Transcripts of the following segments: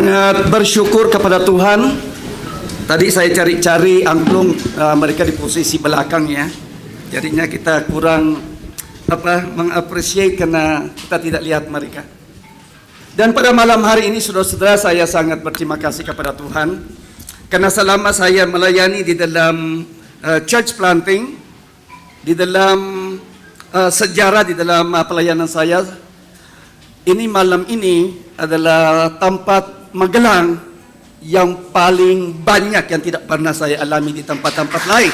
sangat bersyukur kepada Tuhan. Tadi saya cari-cari angklung mereka di posisi belakang ya. Jadinya kita kurang mengapresiasi karena kita tidak lihat mereka. Dan pada malam hari ini saudara-saudara, saya sangat berterima kasih kepada Tuhan karena selama saya melayani di dalam church planting, di dalam sejarah di dalam pelayanan saya, ini malam ini adalah tempat Magelang yang paling banyak yang tidak pernah saya alami di tempat-tempat lain.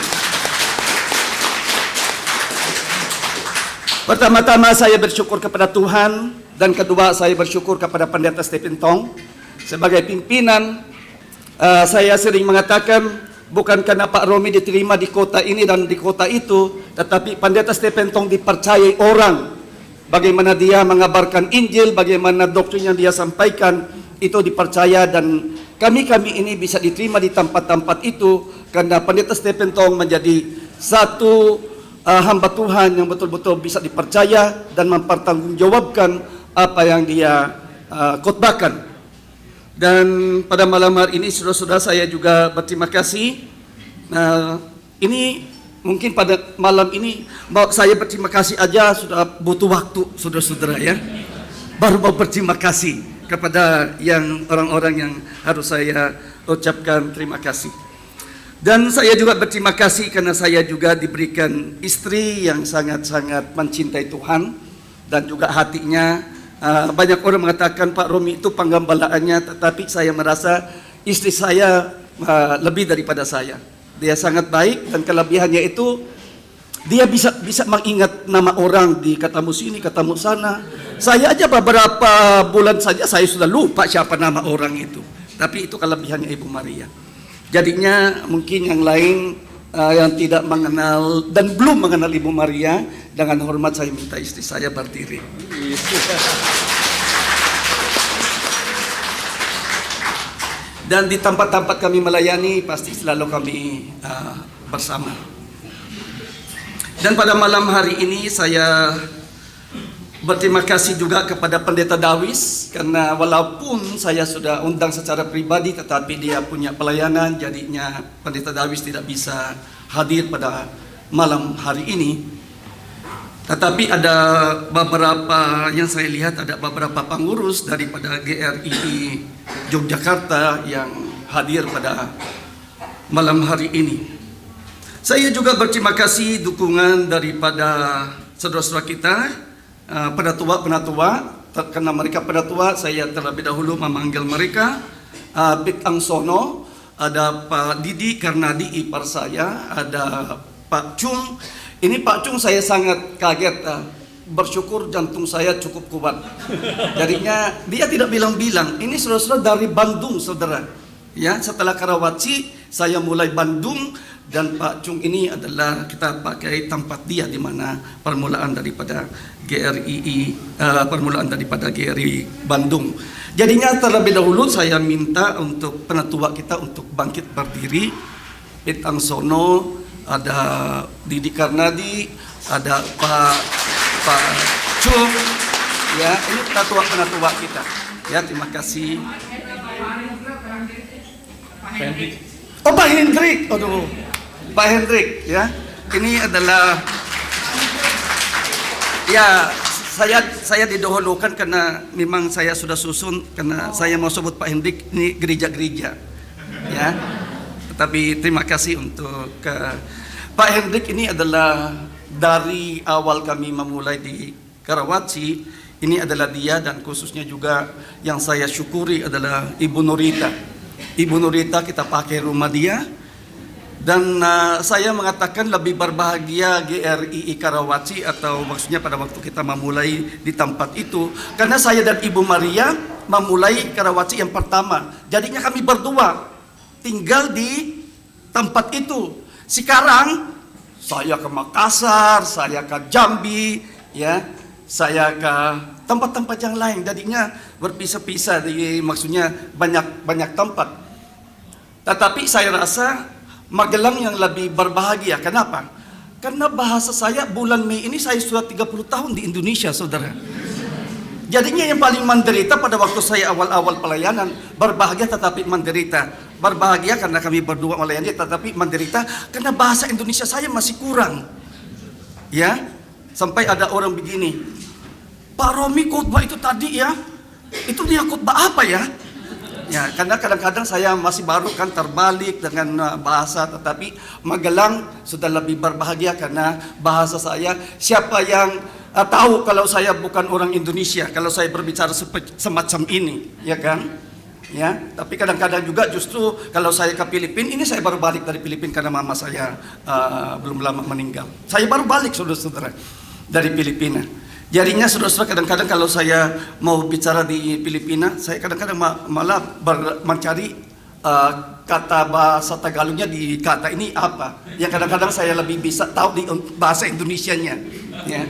Pertama-tama saya bersyukur kepada Tuhan, dan kedua saya bersyukur kepada Pendeta Stephen Tong sebagai pimpinan. Saya sering mengatakan bukan karena Pak Romi diterima di kota ini dan di kota itu, tetapi Pendeta Stephen Tong dipercayai orang. Bagaimana dia mengabarkan Injil, bagaimana doktrin yang dia sampaikan, itu dipercaya, dan kami ini bisa diterima di tempat-tempat itu karena Pendeta Stephen Tong menjadi satu hamba Tuhan yang betul-betul bisa dipercaya dan mempertanggungjawabkan apa yang dia khotbahkan. Dan pada malam hari ini saudara-saudara, saya juga berterima kasih. Ini mungkin pada malam ini saya berterima kasih aja sudah butuh waktu saudara-saudara ya. Baru mau berterima kasih kepada yang orang-orang yang harus saya ucapkan terima kasih. Dan saya juga berterima kasih karena saya juga diberikan istri yang sangat-sangat mencintai Tuhan dan juga hatinya. Banyak orang mengatakan Pak Romi itu penggembalaannya, tetapi saya merasa istri saya lebih daripada saya. Dia sangat baik dan kelebihannya itu dia bisa mengingat nama orang di ketemu sini, ketemu sana. Saya aja beberapa bulan saja saya sudah lupa siapa nama orang itu. Tapi itu kelebihannya Ibu Maria. Jadinya mungkin yang lain yang tidak mengenal dan belum mengenal Ibu Maria, dengan hormat saya minta istri saya berdiri. Dan di tempat-tempat kami melayani pasti selalu kami bersama. Dan pada malam hari ini saya berterima kasih juga kepada Pendeta Dawis karena walaupun saya sudah undang secara pribadi, tetapi dia punya pelayanan, jadinya Pendeta Dawis tidak bisa hadir pada malam hari ini. Tetapi ada beberapa yang saya lihat, ada beberapa pengurus daripada GRII Yogyakarta yang hadir pada malam hari ini. Saya juga berterima kasih dukungan daripada saudara-saudara kita, penatua, karena mereka penatua, saya terlebih dahulu memanggil mereka. Bit Angsono, ada Pak Didi Karnadi ipar saya, ada Pak Cung. Ini Pak Cung saya sangat kaget, bersyukur jantung saya cukup kuat. Jadinya dia tidak bilang-bilang, ini saudara-saudara dari Bandung saudara. Ya, setelah Karawaci saya mulai Bandung. Dan Pak Cung ini adalah kita pakai tempat dia di mana permulaan daripada GRII, GRI Bandung. Jadinya terlebih dahulu saya minta untuk penatua kita untuk bangkit berdiri. Pit Angsono, ada Didi Karnadi, ada Pak Cung. Ya, ini penatua kita. Ya, terima kasih. Oh, Pak Hendrik. Aduh. Pak Hendrik ya, ini adalah ya saya didahulukan karena memang saya sudah susun karena saya mau sebut Pak Hendrik ini gereja-gereja ya. Tetapi terima kasih untuk Pak Hendrik. Ini adalah dari awal kami memulai di Karawaci, ini adalah dia, dan khususnya juga yang saya syukuri adalah Ibu Nurita. Ibu Nurita kita pakai rumah dia. Dan saya mengatakan lebih berbahagia GRII Karawaci, atau maksudnya pada waktu kita memulai di tempat itu, karena saya dan Ibu Maria memulai Karawaci yang pertama. Jadinya kami berdua tinggal di tempat itu. Sekarang saya ke Makassar, saya ke Jambi, ya, saya ke tempat-tempat yang lain. Jadinya berpisah-pisah, maksudnya banyak tempat. Tetapi saya rasa Magelang yang lebih berbahagia. Kenapa? Karena bahasa saya bulan Mei ini saya sudah 30 tahun di Indonesia, saudara. Jadinya yang paling menderita pada waktu saya awal-awal pelayanan, berbahagia tetapi menderita. Berbahagia karena kami berdua melayani, tetapi menderita karena bahasa Indonesia saya masih kurang. Ya, sampai ada orang begini, Pak Romi khotbah itu tadi ya, itu dia khotbah apa ya? Ya, karena kadang-kadang saya masih baru kan terbalik dengan bahasa, tetapi Magelang sudah lebih berbahagia karena bahasa saya. Siapa yang tahu kalau saya bukan orang Indonesia, kalau saya berbicara semacam ini, ya kan? Ya, tapi kadang-kadang juga justru kalau saya ke Filipina, ini saya baru balik dari Filipina karena mama saya belum lama meninggal. Saya baru balik, saudara-saudara, dari Filipina. Jadinya saudara-saudara, kadang-kadang kalau saya mau bicara di Filipina, saya kadang-kadang malah mencari kata bahasa Tagalognya di kata ini apa. Yang kadang-kadang saya lebih bisa tahu di bahasa Indonesianya. Ya.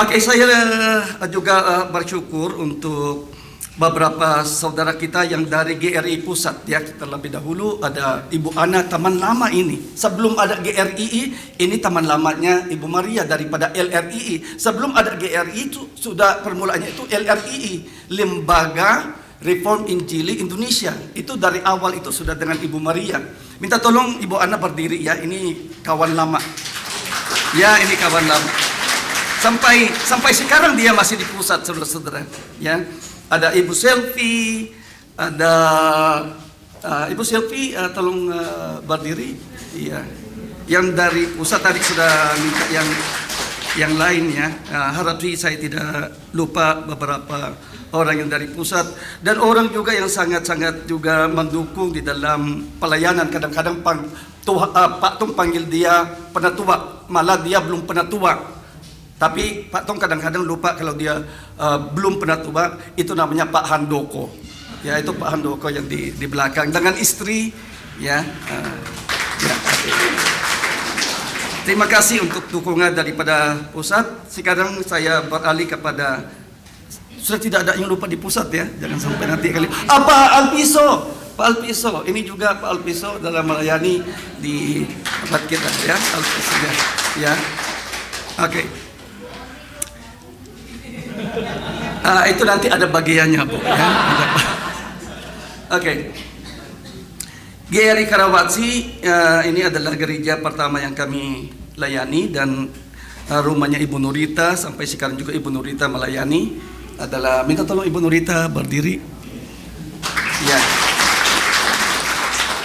Oke, saya juga bersyukur untuk beberapa saudara kita yang dari GRI Pusat, ya. Terlebih dahulu ada Ibu Ana, teman lama ini. Sebelum ada GRII, ini teman lamanya Ibu Maria daripada LRII. Sebelum ada GRI itu sudah permulaannya itu LRII, Lembaga Reform Injili Indonesia. Itu dari awal itu sudah dengan Ibu Maria. Minta tolong Ibu Ana berdiri ya, ini kawan lama. Ya, ini kawan lama. Sampai sekarang dia masih di pusat, saudara-saudara, ya. Ada Ibu Selfie, ada Ibu Selfie, tolong berdiri. Iya. Yang dari pusat tadi sudah minta yang lain ya. Harap sih saya tidak lupa beberapa orang yang dari pusat dan orang juga yang sangat-sangat juga mendukung di dalam pelayanan. Kadang-kadang Pak Tung panggil dia penatua, malah dia belum penatua. Tapi Pak Tong kadang-kadang lupa kalau dia belum pernah tua, itu namanya Pak Handoko. Ya, itu Pak Handoko yang di belakang dengan istri, ya. Ya. Terima kasih untuk dukungan daripada pusat. Sekarang saya beralih kepada, sudah tidak ada yang lupa di pusat ya, jangan sampai nanti kali. Pak Alpiso, Pak Alpiso, ini juga Pak Alpiso dalam melayani di tempat kita ya, Alpiso ya. Oke. Itu nanti ada bagiannya, Bu. Ya. Oke. GRI Karawaci ini adalah gereja pertama yang kami layani dan rumahnya Ibu Nurita, sampai sekarang juga Ibu Nurita melayani. Adalah, minta tolong Ibu Nurita berdiri. Ya.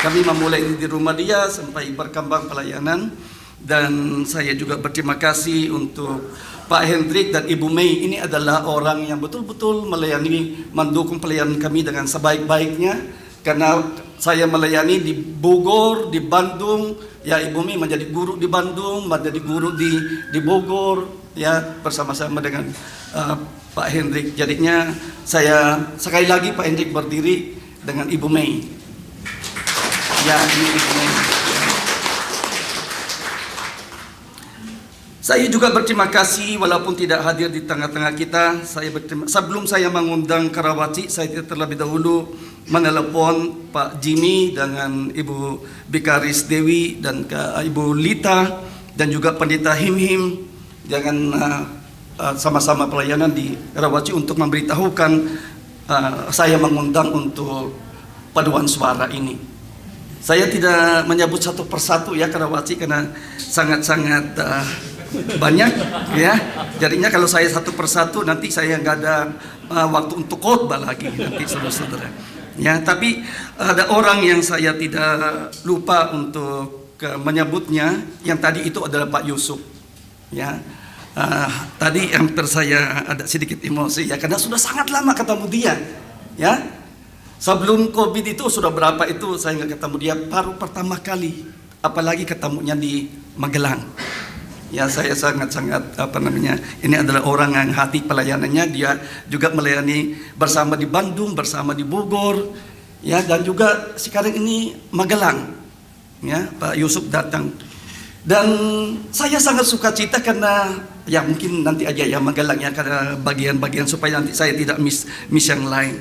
Kami memulai di rumah dia sampai berkembang pelayanan, dan saya juga berterima kasih untuk Pak Hendrik dan Ibu Mei. Ini adalah orang yang betul-betul melayani, mendukung pelayanan kami dengan sebaik-baiknya. Karena saya melayani di Bogor, di Bandung, ya Ibu Mei menjadi guru di Bandung, menjadi guru di Bogor, ya bersama-sama dengan Pak Hendrik. Jadinya saya sekali lagi Pak Hendrik berdiri dengan Ibu Mei. Ya, ini Ibu Mei. Saya juga berterima kasih walaupun tidak hadir di tengah-tengah kita. Sebelum saya mengundang Karawaci, saya terlebih dahulu menelepon Pak Jimmy dengan Ibu Bikaris Dewi dan Ibu Lita dan juga Pendeta Him jangan sama-sama pelayanan di Karawaci untuk memberitahukan saya mengundang untuk paduan suara ini. Saya tidak menyebut satu persatu ya Karawaci karena sangat-sangat banyak ya, jadinya kalau saya satu persatu nanti saya nggak ada waktu untuk khotbah lagi nanti saudara-saudara ya. Tapi ada orang yang saya tidak lupa untuk menyebutnya, yang tadi itu adalah Pak Yusuf ya. Tadi hampir saya ada sedikit emosi ya, karena sudah sangat lama ketemu dia ya. Sebelum COVID itu sudah berapa itu saya nggak ketemu dia, baru pertama kali, apalagi ketemunya di Magelang. Ya, saya sangat-sangat ini adalah orang yang hati pelayanannya, dia juga melayani bersama di Bandung, bersama di Bogor, ya, dan juga sekarang ini Magelang, ya, Pak Yusuf datang. Dan saya sangat suka cita karena ya mungkin nanti aja ya Magelang ya, karena bagian-bagian supaya nanti saya tidak miss yang lain.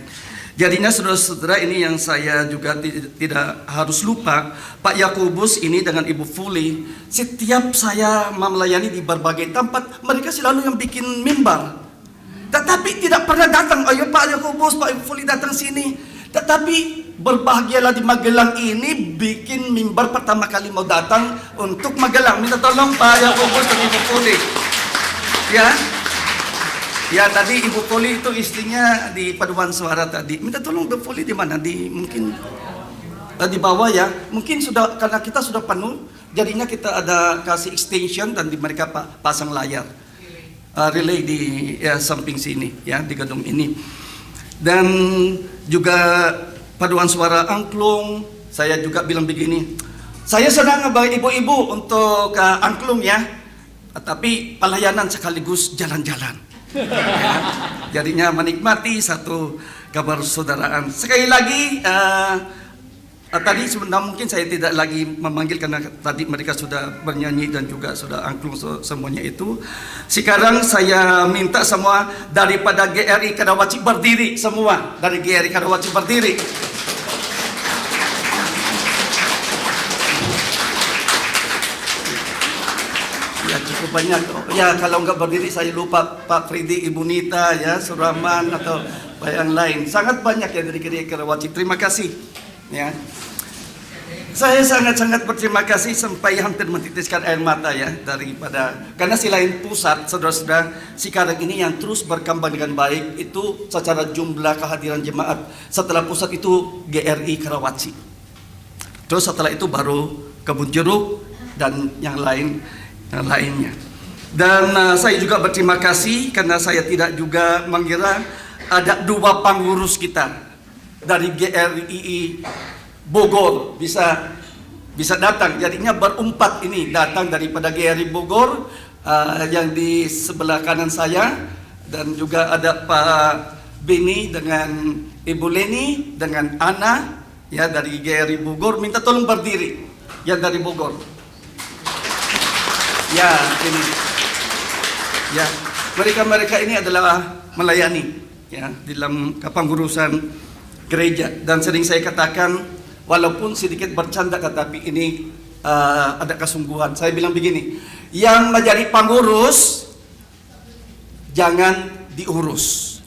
Jadinya saudara-saudara, ini yang saya juga tidak harus lupa, Pak Yakobus ini dengan Ibu Fuli, setiap saya melayani di berbagai tempat, mereka selalu yang bikin mimbar. Tetapi tidak pernah datang. Ayo Pak Yakobus, Pak Ibu Fuli datang sini. Tetapi berbahagialah di Magelang ini bikin mimbar pertama kali mau datang untuk Magelang. Minta tolong Pak Yakobus dan Ibu Fuli. Ya. Ya tadi Ibu Fuli itu istrinya di paduan suara tadi. Minta tolong Ibu Fuli di mana? Mungkin di bawah ya. Mungkin sudah karena kita sudah penuh, jadinya kita ada kasih extension dan mereka pasang layar relay di samping sini ya di gedung ini. Dan juga paduan suara angklung, saya juga bilang begini. Saya senang bagi ibu-ibu untuk angklung ya. Tapi pelayanan sekaligus jalan-jalan. Ya, jadinya menikmati satu kabar saudaraan. Sekali lagi tadi sebenarnya mungkin saya tidak lagi memanggil karena tadi mereka sudah bernyanyi dan juga sudah angklung semuanya itu. Sekarang saya minta semua daripada GRI Karawaci berdiri semua, dari GRI Karawaci berdiri. Ya cukup banyak. Ya kalau nggak berdiri saya lupa Pak Fridi, Ibu Nita, ya Suraman atau yang lain. Sangat banyak ya dari GRI Karawaci. Terima kasih. Ya, saya sangat-sangat berterima kasih sampai hampir mentitiskan air mata ya karena selain pusat, saudara-saudara, sekarang ini yang terus berkembang dengan baik itu secara jumlah kehadiran jemaat. Setelah pusat itu GRI Karawaci, terus setelah itu baru Kebun Jeruk dan yang lainnya. Dan saya juga berterima kasih karena saya tidak juga mengira ada 2 pengurus kita dari GRI Bogor bisa datang. Jadinya berempat ini datang daripada GRI Bogor yang di sebelah kanan saya, dan juga ada Pak Beni dengan Ibu Leni dengan Ana ya dari GRI Bogor. Minta tolong berdiri yang dari Bogor. Ya, ini. Ya, mereka ini adalah melayani ya di dalam kepengurusan gereja, dan sering saya katakan walaupun sedikit bercanda tetapi ini ada kesungguhan. Saya bilang begini, yang menjadi pengurus jangan diurus.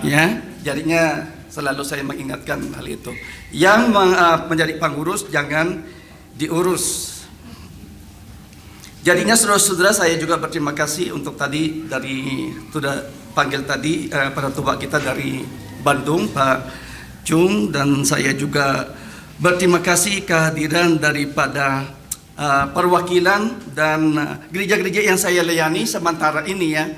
Ya, jadinya selalu saya mengingatkan hal itu. Yang menjadi pengurus jangan diurus. Jadinya saudara-saudara, saya juga berterima kasih untuk tadi dari sudah panggil tadi para tua kita dari Bandung, Pak Cung, dan saya juga berterima kasih kehadiran daripada perwakilan dan gereja-gereja yang saya layani sementara ini ya.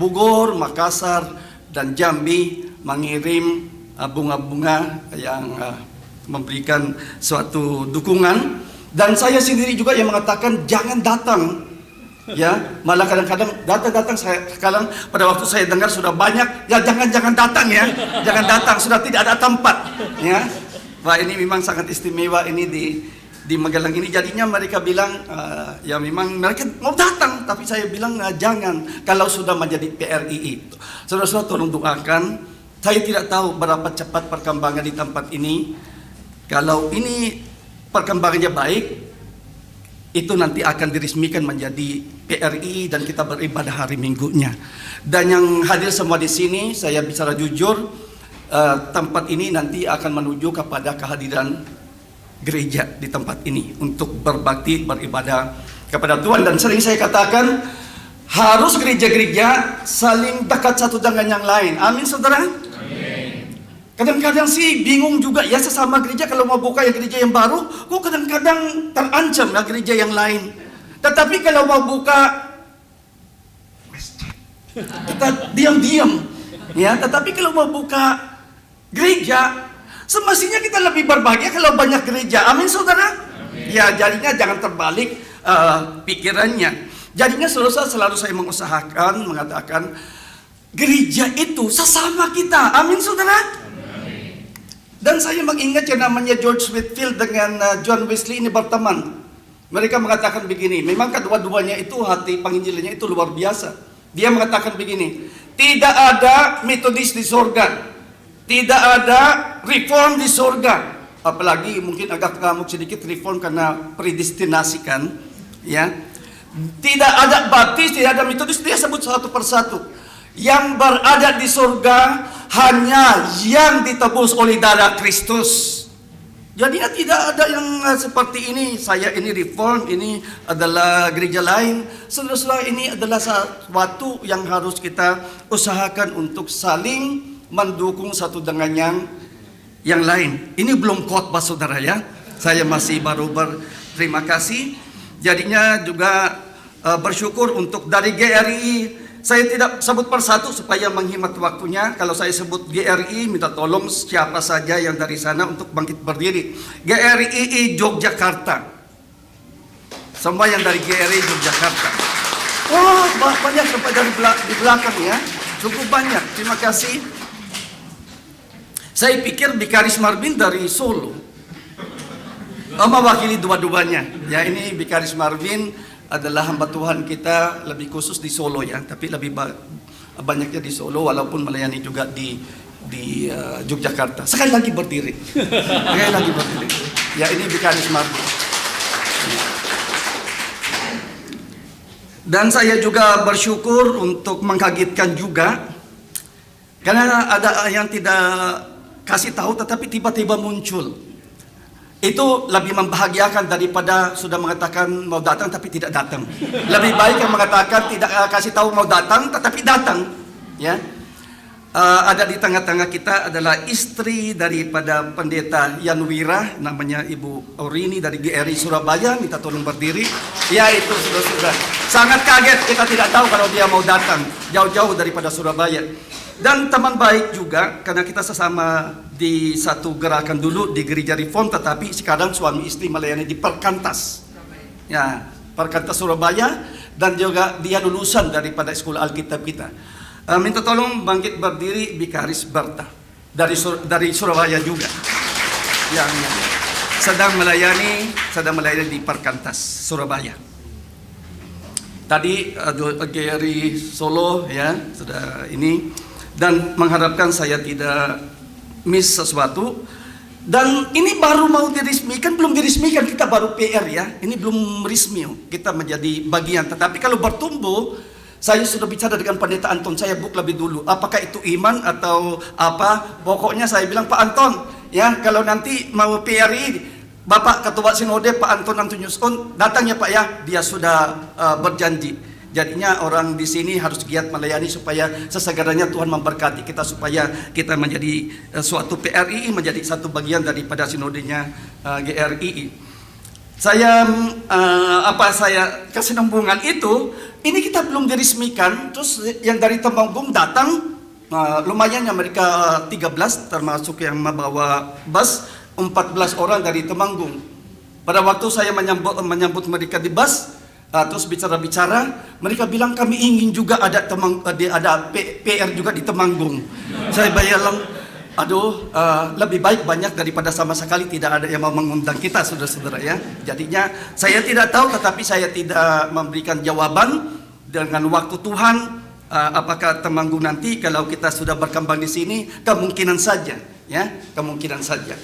Bogor, Makassar, dan Jambi mengirim bunga-bunga yang memberikan suatu dukungan. Dan saya sendiri juga yang mengatakan jangan datang, ya malah kadang-kadang datang. Sekarang pada waktu saya dengar sudah banyak, ya jangan datang ya, jangan datang, sudah tidak ada tempat, ya. Wah ini memang sangat istimewa ini di Magelang ini. Jadinya mereka bilang ya memang mereka mau datang, tapi saya bilang jangan kalau sudah menjadi PRII. Saudara-saudara tolong doakan. Saya tidak tahu berapa cepat perkembangan di tempat ini. Kalau ini perkembangannya baik, itu nanti akan diresmikan menjadi PRI dan kita beribadah hari Minggunya. Dan yang hadir semua di sini, saya bicara jujur, tempat ini nanti akan menuju kepada kehadiran gereja di tempat ini untuk berbakti, beribadah kepada Tuhan. Dan sering saya katakan harus gereja-gereja saling dekat satu dengan yang lain. Amin, saudara. Kadang-kadang sih bingung juga ya, sesama gereja kalau mau buka gereja yang baru, kok kadang-kadang terancam ya gereja yang lain. Tetapi kalau mau buka masjid, kita diam-diam ya. Tetapi kalau mau buka gereja, semestinya kita lebih berbahagia kalau banyak gereja. Amin, saudara. Amin. Ya, jadinya jangan terbalik pikirannya. Jadinya selalu saya mengusahakan mengatakan gereja itu sesama kita. Amin, saudara. Dan saya mengingat yang namanya George Whitefield dengan John Wesley ini berteman. Mereka mengatakan begini, memang kedua-duanya itu hati penginjilannya itu luar biasa. Dia mengatakan begini, tidak ada metodis di surga, tidak ada reform di surga. Apalagi mungkin agak ngamuk sedikit reform karena predestinasi kan, ya. Tidak ada baptis, tidak ada metodis, dia sebut satu persatu. Yang berada di surga hanya yang ditebus oleh darah Kristus. Jadi tidak ada yang seperti ini, saya ini reform, ini adalah gereja lain. Saudara-saudara, ini adalah sesuatu yang harus kita usahakan untuk saling mendukung satu dengan yang lain. Ini belum khotbah saudara ya. Saya masih baru berterima kasih. Jadinya juga bersyukur untuk dari GRI. Saya tidak sebut persatu supaya menghemat waktunya. Kalau saya sebut GRI, minta tolong siapa saja yang dari sana untuk bangkit berdiri. GRI Yogyakarta. Semua yang dari GRI Yogyakarta. Oh, banyak sampai dari di belakang ya. Cukup banyak. Terima kasih. Saya pikir Bikaris Marvin dari Solo. Mewakili dua-duanya. Ya, ini Bikaris Marvin adalah hamba Tuhan kita lebih khusus di Solo ya, tapi lebih banyaknya di Solo walaupun melayani juga di Yogyakarta. Sekali lagi berdiri. Sekali lagi berdiri. Ya, ini Bikaris Marvin. Dan saya juga bersyukur untuk mengkagetkan juga karena ada yang tidak kasih tahu tetapi tiba-tiba muncul. Itu lebih membahagiakan daripada sudah mengatakan mau datang tapi tidak datang. Lebih baik yang mengatakan tidak kasih tahu mau datang tetapi datang. Ya, ada di tengah-tengah kita adalah istri daripada pendeta Yanwira, namanya Ibu Aurini dari GRI Surabaya. Minta tolong berdiri. Ya, itu sudah sangat kaget, kita tidak tahu kalau dia mau datang jauh-jauh daripada Surabaya. Dan teman baik juga, karena kita sesama di satu gerakan dulu di gereja Reform, tetapi sekarang suami istri melayani di Perkantas. Ya, Perkantas Surabaya, dan juga dia lulusan daripada sekolah Alkitab kita. Minta tolong bangkit berdiri Bikaris Berta dari Surabaya juga, yang sedang melayani di Perkantas Surabaya. Tadi GRI Solo ya sudah ini. Dan mengharapkan saya tidak miss sesuatu. Dan ini baru mau diresmikan, belum diresmikan, kita baru PR ya. Ini belum resmi, kita menjadi bagian. Tetapi kalau bertumbuh, saya sudah bicara dengan pendeta Anton, saya book lebih dulu. Apakah itu iman atau apa? Pokoknya saya bilang, Pak Anton, ya kalau nanti mau PRI, Bapak Ketua Sinode Pak Anton Antonius On datang ya Pak ya. Dia sudah berjanji. Jadinya orang di sini harus giat melayani supaya sesegaranya Tuhan memberkati kita, supaya kita menjadi suatu PRI, menjadi satu bagian daripada sinodenya GRI. Saya kesinambungan itu, ini kita belum diresmikan. Terus yang dari Temanggung datang, lumayan ya, mereka 13 termasuk yang membawa bus, 14 orang dari Temanggung. Pada waktu saya menyambut mereka di bus, terus bicara-bicara, mereka bilang kami ingin juga ada PR juga di Temanggung. Saya bayang, lebih baik banyak daripada sama sekali tidak ada yang mau mengundang kita, saudara-saudara ya. Jadinya saya tidak tahu, tetapi saya tidak memberikan jawaban dengan waktu Tuhan. Apakah Temanggung nanti kalau kita sudah berkembang di sini, kemungkinan saja, ya, kemungkinan saja.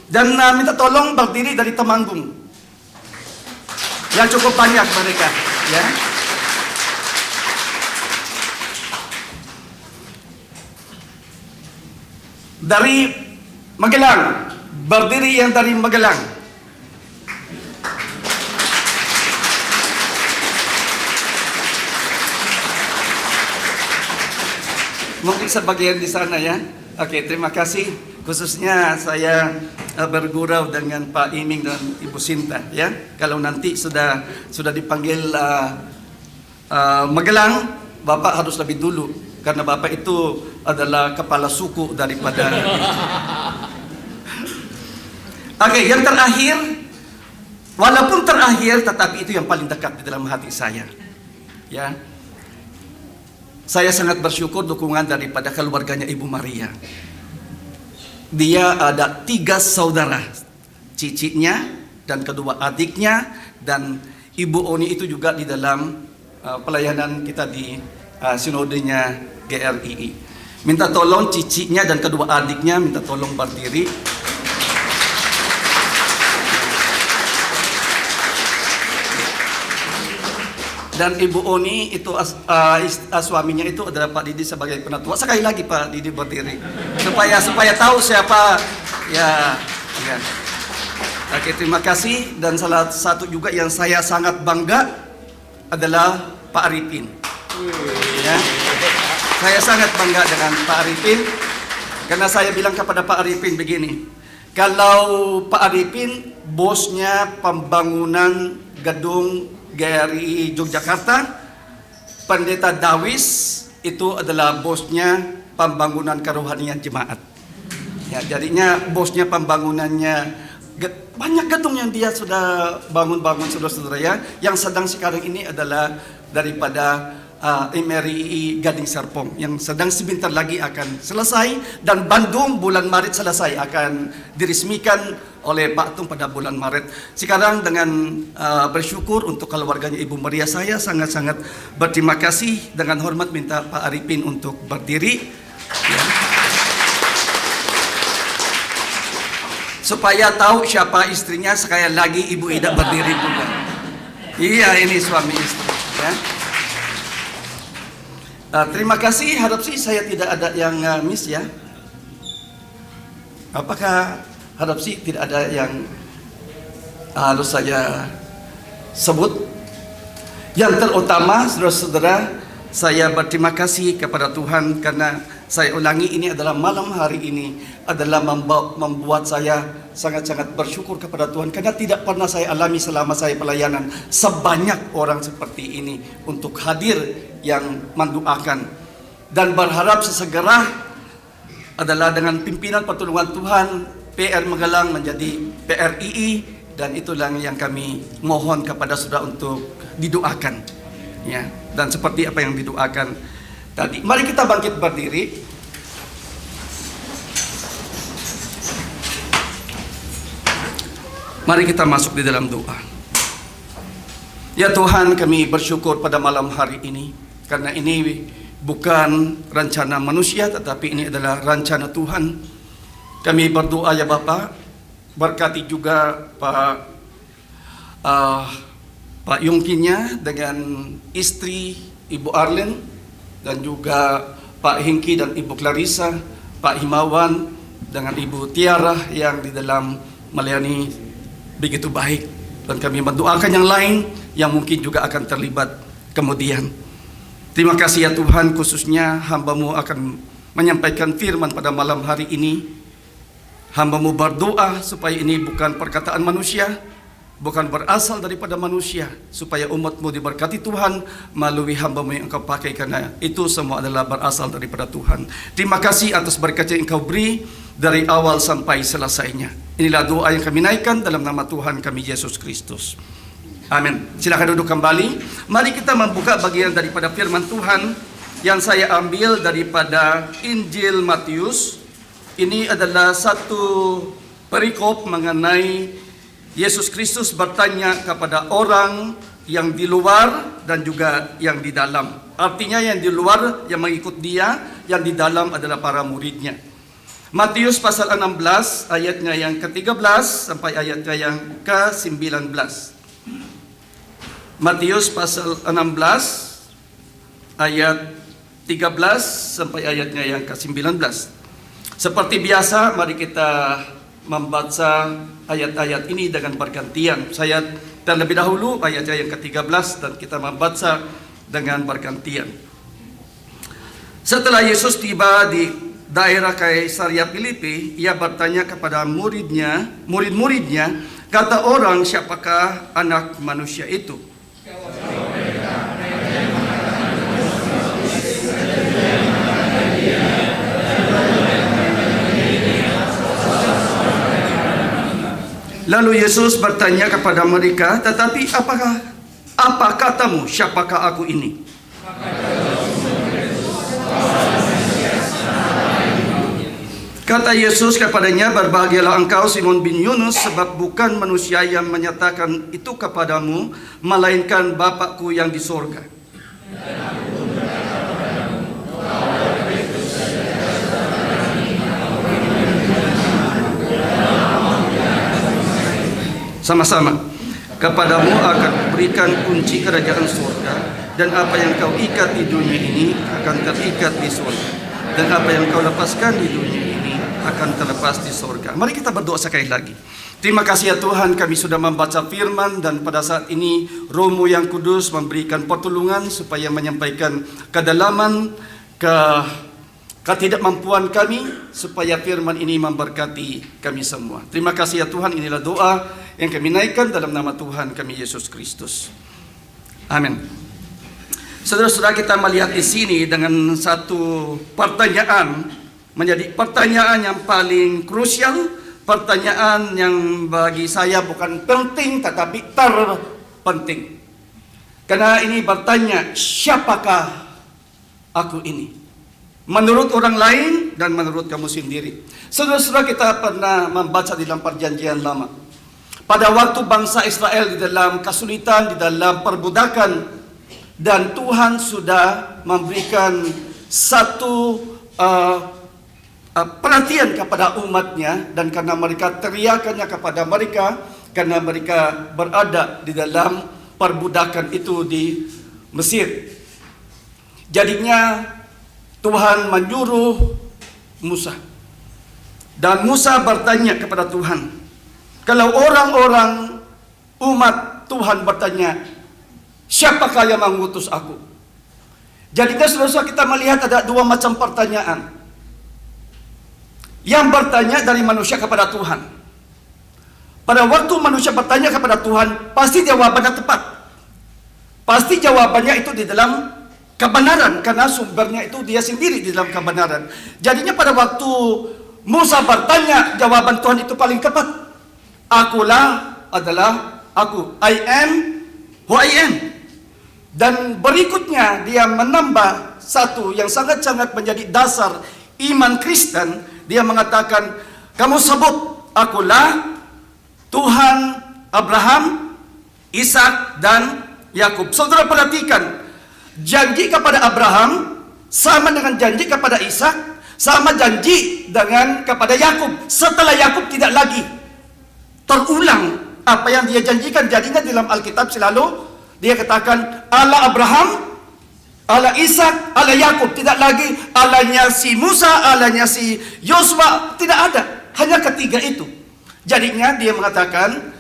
Dan minta tolong berdiri dari Temanggung. Ya, cukup banyak mereka, ya. Dari Magelang, berdiri yang dari Magelang. Mungkin sebagian di sana ya. Oke, terima kasih. Khususnya saya bergurau dengan Pak Iming dan Ibu Sinta ya. Kalau nanti sudah dipanggil Magelang, Bapak harus lebih dulu karena Bapak itu adalah kepala suku daripada. Oke, yang terakhir, walaupun terakhir tetapi itu yang paling dekat di dalam hati saya. Ya. Saya sangat bersyukur dukungan daripada keluarganya Ibu Maria. Dia ada 3 saudara, cicitnya dan kedua adiknya, dan Ibu Oni itu juga di dalam pelayanan kita di sinodenya GRI. Minta tolong cicitnya dan kedua adiknya, minta tolong berdiri. Dan Ibu Oni itu suaminya itu adalah Pak Didi sebagai penatua. Sekali lagi Pak Didi berdiri supaya tahu siapa ya. Oke, terima kasih. Dan salah satu juga yang saya sangat bangga adalah Pak Arifin. Ya. Saya sangat bangga dengan Pak Arifin karena saya bilang kepada Pak Arifin begini, kalau Pak Arifin bosnya pembangunan gedung GRI Yogyakarta, Pendeta Dawis itu adalah bosnya pembangunan kerohanian jemaat. Ya, jadinya bosnya pembangunannya banyak gedung yang dia sudah bangun saudara-saudara ya. Yang sedang sekarang ini adalah daripada MRI Gading Serpong yang sedang sebentar lagi akan selesai, dan Bandung bulan Maret selesai, akan diresmikan oleh Pak Tung pada bulan Maret. Sekarang dengan bersyukur untuk keluarganya Ibu Maria, saya sangat-sangat berterima kasih. Dengan hormat minta Pak Arifin untuk berdiri ya. Supaya tahu siapa istrinya, sekali lagi Ibu Ida berdiri juga. Iya, ini suami istri ya. Terima kasih, harap sih saya tidak ada yang miss ya. Apakah harap sih tidak ada yang harus saya sebut? Yang terutama saudara-saudara, saya berterima kasih kepada Tuhan karena saya ulangi, ini adalah malam hari ini adalah membuat saya sangat-sangat bersyukur kepada Tuhan karena tidak pernah saya alami selama saya pelayanan sebanyak orang seperti ini untuk hadir yang mendoakan, dan berharap sesegera adalah dengan pimpinan pertolongan Tuhan PR Magelang menjadi PRII, dan itulah yang kami mohon kepada saudara untuk didoakan ya. Dan seperti apa yang didoakan tadi, mari kita bangkit berdiri. Mari kita masuk di dalam doa. Ya Tuhan, kami bersyukur pada malam hari ini karena ini bukan rencana manusia, tetapi ini adalah rencana Tuhan. Kami berdoa ya Bapak, berkati juga Pak Yungkinya dengan istri Ibu Arlen, dan juga Pak Hingki dan Ibu Clarissa, Pak Himawan dengan Ibu Tiara yang di dalam melayani begitu baik, dan kami mendoakan yang lain yang mungkin juga akan terlibat kemudian. Terima kasih ya Tuhan, khususnya hamba-Mu akan menyampaikan firman pada malam hari ini. Hamba-Mu berdoa supaya ini bukan perkataan manusia, bukan berasal daripada manusia, supaya umat-Mu diberkati Tuhan melalui hamba-Mu yang Engkau pakai, karena itu semua adalah berasal daripada Tuhan. Terima kasih atas berkat yang Engkau beri dari awal sampai selesainya. Inilah doa yang kami naikkan dalam nama Tuhan kami Yesus Kristus. Amin. Silakan duduk kembali. Mari kita membuka bagian daripada firman Tuhan yang saya ambil daripada Injil Matius. Ini adalah satu perikop mengenai Yesus Kristus bertanya kepada orang yang di luar dan juga yang di dalam. Artinya yang di luar yang mengikut dia, yang di dalam adalah para muridnya. Matius pasal 16 ayatnya yang ke-13 sampai ayatnya yang ke-19. Matius pasal 16 ayat 13 sampai ayatnya yang ke-19. Seperti biasa, mari kita membaca ayat-ayat ini dengan bergantian. Saya terlebih dahulu ayatnya yang ke-13 dan kita membaca dengan bergantian. Setelah Yesus tiba di daerah Kaisaria Filipi, ia bertanya kepada murid-muridnya, kata orang, siapakah anak manusia itu? Lalu Yesus bertanya kepada mereka, tetapi apa katamu, siapakah aku ini? Kata Yesus kepadanya, berbahagialah engkau Simon bin Yunus, sebab bukan manusia yang menyatakan itu kepadamu, melainkan Bapakku yang di sorga. Sama-sama. Kepadamu akan kuberikan kunci kerajaan surga, dan apa yang kau ikat di dunia ini akan terikat di surga, dan apa yang kau lepaskan di dunia ini akan terlepas di surga. Mari kita berdoa sekali lagi. Terima kasih ya Tuhan, kami sudah membaca firman, dan pada saat ini Roh-Mu yang kudus memberikan pertolongan supaya menyampaikan kedalaman, ketidakmampuan kami, supaya firman ini memberkati kami semua. Terima kasih ya Tuhan, inilah doa yang kami naikkan dalam nama Tuhan kami Yesus Kristus. Amin. Saudara-saudara, kita melihat di sini dengan satu pertanyaan, menjadi pertanyaan yang paling krusial, pertanyaan yang bagi saya bukan penting tetapi terpenting. Karena ini bertanya, siapakah aku ini? Menurut orang lain dan menurut kamu sendiri. Saudara-saudara, kita pernah membaca di dalam Perjanjian Lama. Pada waktu bangsa Israel di dalam kesulitan, di dalam perbudakan, dan Tuhan sudah memberikan satu perhatian kepada umatnya, dan karena mereka teriakannya kepada mereka, karena mereka berada di dalam perbudakan itu di Mesir. Jadinya Tuhan menyuruh Musa, dan Musa bertanya kepada Tuhan. Kalau orang-orang umat Tuhan bertanya, siapakah yang mengutus aku? Jadinya saudara, kita melihat ada dua macam pertanyaan. Yang bertanya dari manusia kepada Tuhan. Pada waktu manusia bertanya kepada Tuhan, pasti jawabannya tepat. Pasti jawabannya itu di dalam kebenaran, karena sumbernya itu dia sendiri di dalam kebenaran. Jadinya pada waktu Musa bertanya, jawaban Tuhan itu paling tepat. Akulah adalah aku. I am who I am. Dan berikutnya dia menambah satu yang sangat-sangat menjadi dasar iman Kristen. Dia mengatakan, kamu sebut akulah Tuhan Abraham, Ishak, dan Yakub. Saudara perhatikan, janji kepada Abraham sama dengan janji kepada Ishak, sama janji dengan kepada Yakub. Setelah Yakub tidak lagi terulang apa yang dia janjikan. Jadinya dalam Alkitab selalu dia katakan Allah Abraham, Allah Ishak, Allah Yakub. Tidak lagi Allahnya si Musa, Allahnya si Yosua. Tidak ada, hanya ketiga itu. Jadinya dia mengatakan,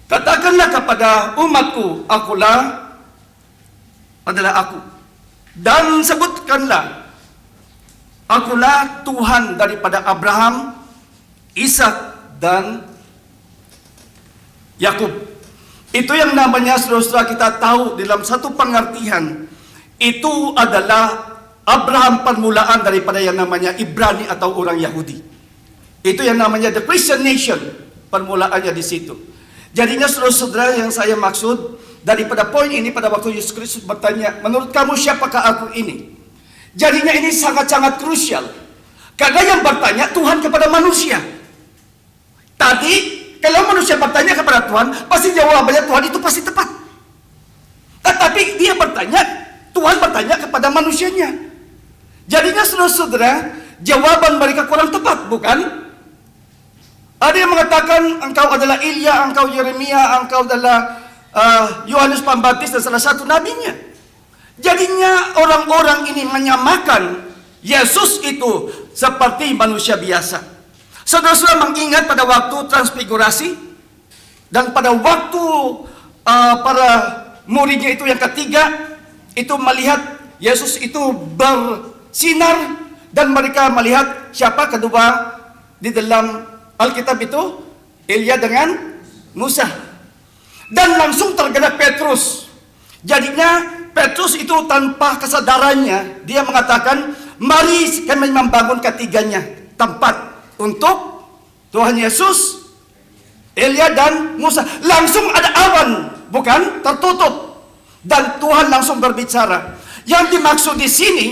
katakanlah kepada umatku, akulah adalah aku, dan sebutkanlah akulah Tuhan daripada Abraham, Ishak, dan Yakub. Itu yang namanya saudara-saudara kita tahu dalam satu pengertian. Itu adalah Abraham permulaan daripada yang namanya Ibrani atau orang Yahudi. Itu yang namanya the Christian nation. Permulaannya di situ. Jadinya saudara-saudara, yang saya maksud daripada poin ini pada waktu Yesus Kristus bertanya, menurut kamu siapakah aku ini? Jadinya ini sangat-sangat krusial. Karena yang bertanya Tuhan kepada manusia. Tadi kalau manusia bertanya kepada Tuhan, pasti jawabannya Tuhan itu pasti tepat. Tetapi dia bertanya, Tuhan bertanya kepada manusianya. Jadinya saudara-saudara, jawaban mereka kurang tepat, bukan? Ada yang mengatakan engkau adalah Ilya, engkau Yeremia, engkau adalah Yohanes Pembaptis dan salah satu nabinya. Jadinya orang-orang ini menyamakan Yesus itu seperti manusia biasa. Saudara-saudara mengingat pada waktu transfigurasi dan pada waktu para muridnya itu yang ketiga itu melihat Yesus itu bersinar, dan mereka melihat siapa kedua di dalam Alkitab itu, Elia dengan Musa. Dan langsung tergerak Petrus. Jadinya Petrus itu tanpa kesadarannya dia mengatakan, mari kami membangun ketiganya tempat untuk Tuhan Yesus, Elia, dan Musa. Langsung ada awan, bukan? Tertutup. Dan Tuhan langsung berbicara. Yang dimaksud di sini,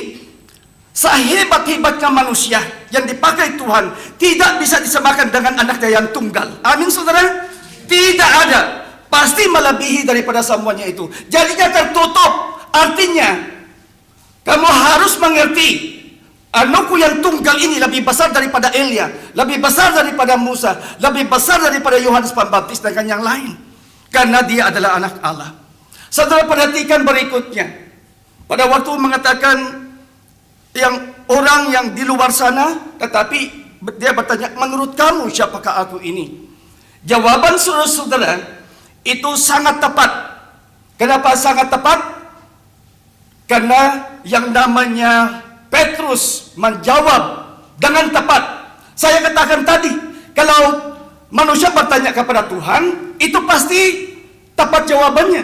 sehebat-hebatnya manusia yang dipakai Tuhan tidak bisa disamakan dengan anaknya yang tunggal. Amin saudara? Tidak ada. Pasti melebihi daripada semuanya itu. Jadinya tertutup. Artinya, kamu harus mengerti, anakku yang tunggal ini lebih besar daripada Elia, lebih besar daripada Musa, lebih besar daripada Yohanes Pembaptis dan yang lain. karena dia adalah anak Allah. Saudara perhatikan berikutnya. Pada waktu mengatakan yang orang yang di luar sana, tetapi dia bertanya, menurut kamu siapakah aku ini? Jawaban saudara-saudara itu sangat tepat. Kenapa sangat tepat? Karena yang namanya Petrus menjawab dengan tepat. Saya katakan tadi, kalau manusia bertanya kepada Tuhan, itu pasti tepat jawabannya.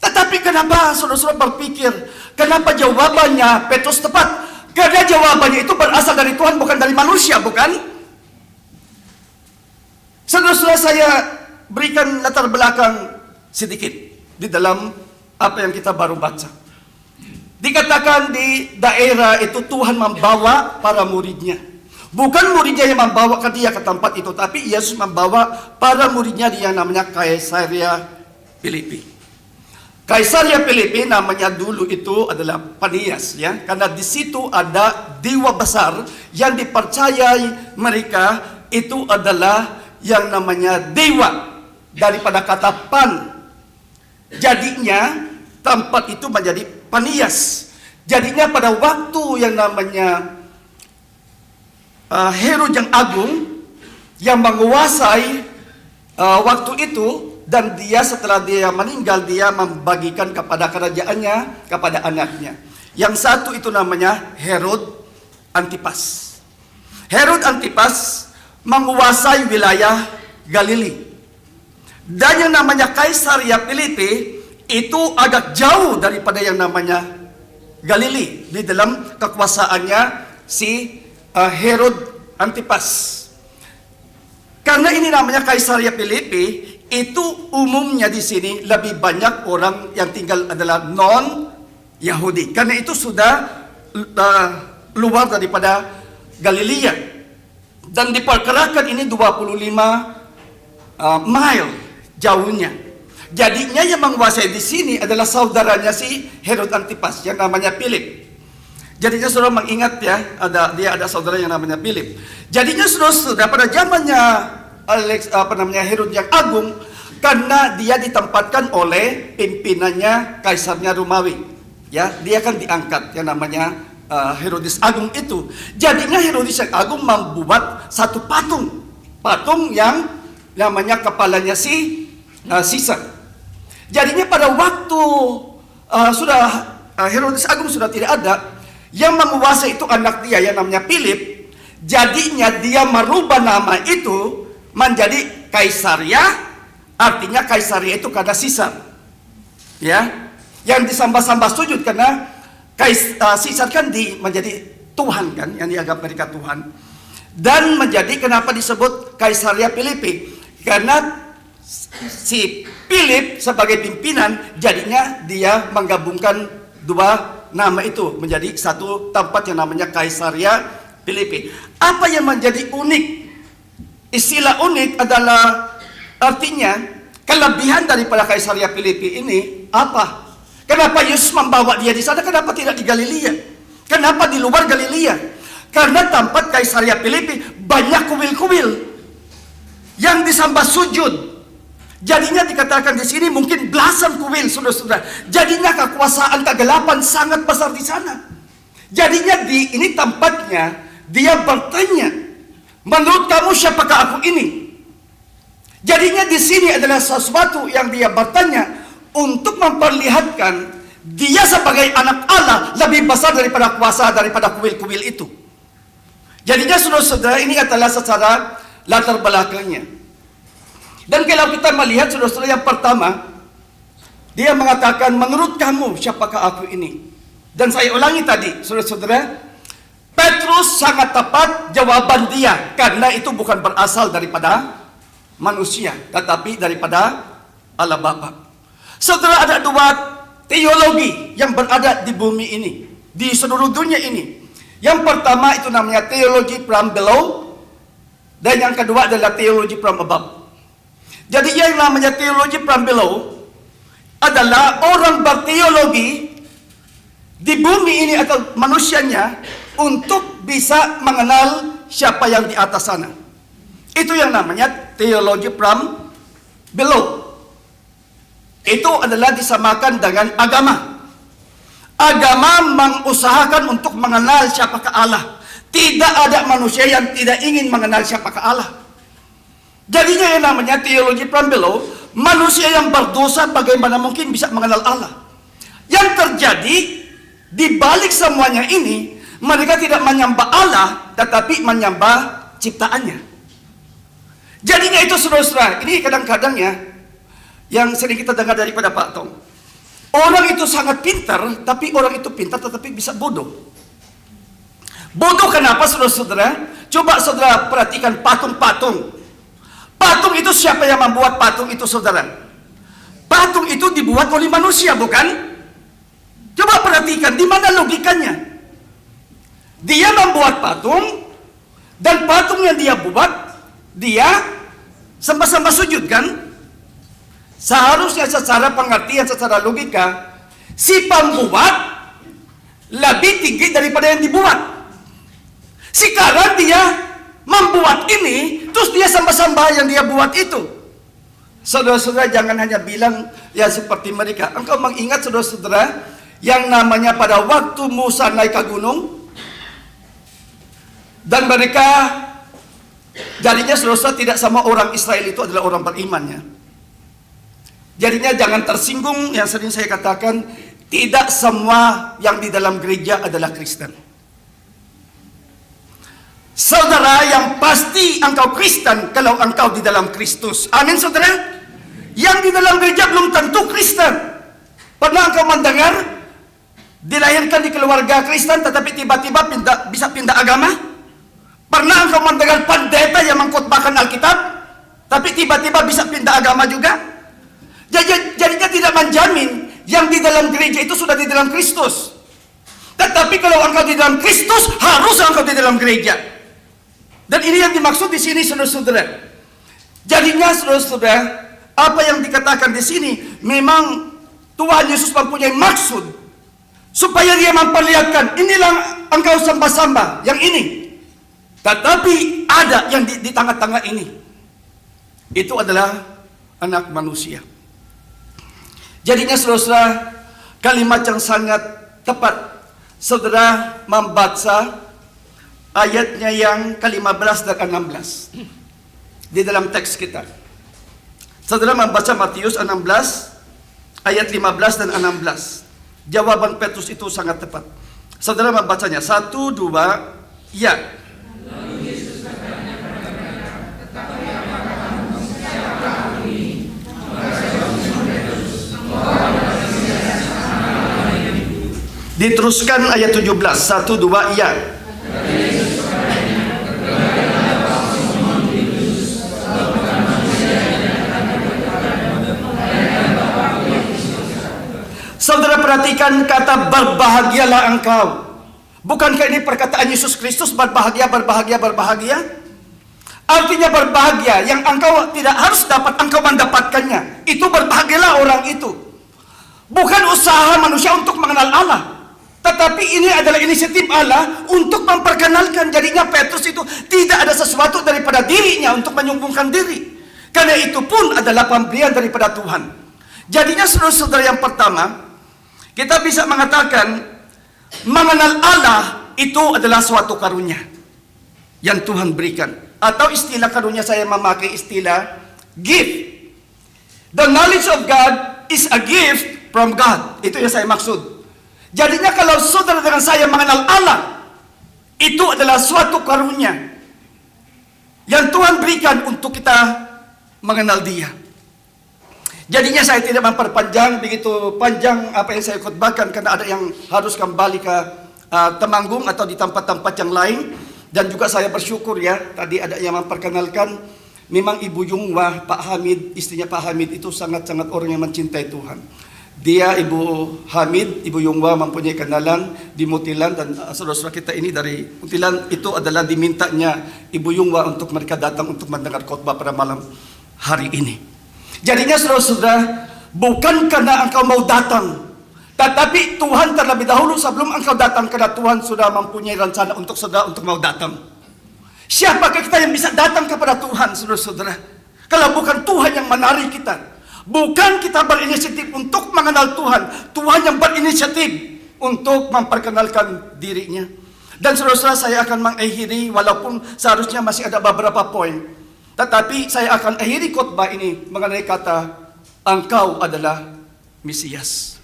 Tetapi kenapa saudara-saudara berpikir, kenapa jawabannya Petrus tepat? Karena jawabannya itu berasal dari Tuhan, bukan dari manusia, bukan? Saudara-saudara, saya berikan latar belakang sedikit di dalam apa yang kita baru baca. Dikatakan di daerah itu Tuhan membawa para muridnya. Bukan muridnya yang membawa dia ke tempat itu, tapi Yesus membawa para muridnya yang namanya Kaisaria Filipi. Kaisaria Filipi namanya dulu itu adalah Panias, ya, karena di situ ada dewa besar yang dipercayai mereka itu adalah yang namanya dewa daripada kata pan. Jadinya tempat itu menjadi Panias. Jadinya pada waktu yang namanya Herod yang agung yang menguasai waktu itu, dan dia setelah dia meninggal, dia membagikan kepada kerajaannya kepada anaknya. Yang satu itu namanya Herod Antipas. Herod Antipas menguasai wilayah Galili. Dan yang namanya Kaisaria Filipi itu agak jauh daripada yang namanya Galili di dalam kekuasaannya si Herod Antipas. Karena ini namanya Kaisaria Filipi, itu umumnya di sini lebih banyak orang yang tinggal adalah non-Yahudi. Karena itu sudah luar daripada Galilea. Dan diperkirakan ini 25 mile jauhnya. Jadinya yang menguasai di sini adalah saudaranya si Herod Antipas yang namanya Philip. Jadinya saudara mengingat ya, dia ada saudara yang namanya Philip. Jadinya saudara pada zamannya Herod yang agung, karena dia ditempatkan oleh pimpinannya kaisarnya Romawi. Ya, dia kan diangkat yang namanya Herodes Agung itu. Jadinya Herodes yang Agung membuat satu patung yang namanya kepalanya si Caesar. Jadinya pada waktu Herodes Agung sudah tidak ada, yang menguasai itu anak dia yang namanya Philip. Jadinya dia merubah nama itu menjadi Kaisaria, artinya Kaisaria itu karena Caesar. Ya, yang disambah-sambah sujud karena Caesar kan menjadi Tuhan kan, yang dianggap mereka Tuhan. Dan menjadi kenapa disebut Kaisaria Filipi? Karena si Philip sebagai pimpinan, jadinya dia menggabungkan dua nama itu menjadi satu tempat yang namanya Kaisaria Filipi. Apa yang menjadi unik? Istilah unik adalah artinya kelebihan daripada Kaisaria Filipi ini apa? Kenapa Yesus membawa dia di sana? Kenapa tidak di Galilea? Kenapa di luar Galilea? Karena tempat Kaisaria Filipi banyak kuil-kuil yang disembah sujud. Jadinya dikatakan di sini mungkin belasan kuil, saudara-saudara. Jadinya kekuasaan kegelapan sangat besar di sana. Jadinya ini tempatnya dia bertanya, menurut kamu siapakah aku ini? Jadinya di sini adalah sesuatu yang dia bertanya untuk memperlihatkan dia sebagai anak Allah lebih besar daripada kuasa daripada kuil-kuil itu. Jadinya saudara-saudara, ini adalah secara latar belakangnya. Dan kalau kita melihat saudara-saudara, yang pertama dia mengatakan, menurut kamu siapakah aku ini? Dan saya ulangi tadi saudara-saudara, Petrus sangat tepat jawaban dia, karena itu bukan berasal daripada manusia, tetapi daripada Allah Bapa. Saudara, ada dua teologi yang berada di bumi ini, di seluruh dunia ini. Yang pertama itu namanya teologi from below, dan yang kedua adalah teologi from above. Jadi yang namanya teologi from below adalah orang berteologi di bumi ini atau manusianya untuk bisa mengenal siapa yang di atas sana. Itu yang namanya teologi from below. Ito adalah disamakan dengan agama. Agama mengusahakan untuk mengenal siapakah Allah. Tidak ada manusia yang tidak ingin mengenal siapakah Allah. Jadinya yang namanya teologi from below, manusia yang berdosa bagaimana mungkin bisa mengenal Allah. Yang terjadi di balik semuanya ini, mereka tidak menyembah Allah, tetapi menyembah ciptaannya. Jadinya itu saudara-saudara, ini kadang-kadang ya, yang sering kita dengar daripada Pak Tong. Orang itu sangat pintar, tapi orang itu pintar tetapi bisa bodoh. Bodoh kenapa saudara-saudara? Coba saudara perhatikan patung-patung. Patung itu siapa yang membuat patung itu saudara? Patung itu dibuat oleh manusia, bukan? Coba perhatikan, di mana logikanya? Dia membuat patung, dan patung yang dia buat, dia sembah-sembah sujud kan? Seharusnya secara pengertian, secara logika, si pembuat lebih tinggi daripada yang dibuat. Sekarang dia membuat ini, terus dia sembah-sembah yang dia buat itu. Saudara-saudara, jangan hanya bilang ya seperti mereka. Engkau mengingat saudara-saudara, yang namanya pada waktu Musa naik ke gunung, dan mereka, jadinya saudara-saudara tidak sama orang Israel itu adalah orang berimannya. Jadinya jangan tersinggung, yang sering saya katakan, tidak semua yang di dalam gereja adalah Kristen. Saudara, yang pasti engkau Kristen kalau engkau di dalam Kristus. Amin saudara? Yang di dalam gereja belum tentu Kristen. Pernah engkau mendengar dilahirkan di keluarga Kristen tetapi tiba-tiba bisa pindah agama? Pernah engkau mendengar pendeta yang mengkhotbahkan Alkitab tapi tiba-tiba bisa pindah agama juga? Jadinya tidak menjamin yang di dalam gereja itu sudah di dalam Kristus. Tetapi kalau engkau di dalam Kristus, harus engkau di dalam gereja. Dan ini yang dimaksud di sini saudara-saudara. Jadinya saudara-saudara, apa yang dikatakan di sini memang Tuhan Yesus mempunyai maksud supaya dia memperlihatkan inilah engkau sembah-sembah yang ini. Tetapi ada yang di tengah-tengah ini. Itu adalah anak manusia. Jadinya saudara-saudara, kalimat yang sangat tepat saudara membaca ayatnya yang ke-15 dan 16 di dalam teks kita. Saudara membaca Matius 16 ayat 15 dan 16. Jawaban Petrus itu sangat tepat. Saudara membacanya 1, 2, ya. Diteruskan ayat 17, 1, 2, ya. Saudara perhatikan kata berbahagialah engkau. Bukankah ini perkataan Yesus Kristus, berbahagia, berbahagia, berbahagia? Artinya berbahagia yang engkau tidak harus dapat, engkau mendapatkannya. Itu berbahagialah orang itu. Bukan usaha manusia untuk mengenal Allah, tetapi ini adalah inisiatif Allah untuk memperkenalkan. Jadinya Petrus itu tidak ada sesuatu daripada dirinya untuk menyombongkan diri. Karena itu pun adalah pemberian daripada Tuhan. Jadinya saudara-saudara, yang pertama, kita bisa mengatakan mengenal Allah itu adalah suatu karunia yang Tuhan berikan. Atau istilah karunia, saya memakai istilah gift. The knowledge of God is a gift from God. Itu yang saya maksud. Jadinya kalau saudara dengan saya mengenal Allah, itu adalah suatu karunia yang Tuhan berikan untuk kita mengenal Dia. Jadinya saya tidak memperpanjang begitu panjang apa yang saya khotbahkan, karena ada yang harus kembali ke Temanggung atau di tempat-tempat yang lain. Dan juga saya bersyukur ya, tadi ada yang memperkenalkan, memang Ibu Yungwa, Pak Hamid, istrinya Pak Hamid itu sangat-sangat orang yang mencintai Tuhan. Dia, Ibu Hamid, Ibu Yungwa mempunyai kenalan di Mutilan, dan saudara-saudara kita ini dari Mutilan itu adalah dimintanya Ibu Yungwa untuk mereka datang untuk mendengar khotbah pada malam hari ini. Jadinya saudara-saudara, bukan karena engkau mau datang, tetapi Tuhan terlebih dahulu sebelum engkau datang, karena Tuhan sudah mempunyai rencana untuk saudara untuk mau datang. Siapakah kita yang bisa datang kepada Tuhan, saudara-saudara, kalau bukan Tuhan yang menarik kita? Bukan kita berinisiatif untuk mengenal Tuhan. Tuhan yang berinisiatif untuk memperkenalkan dirinya. Dan saudara-saudara, saya akan mengakhiri walaupun seharusnya masih ada beberapa poin. Tetapi saya akan akhiri khotbah ini mengenai kata, engkau adalah Mesias.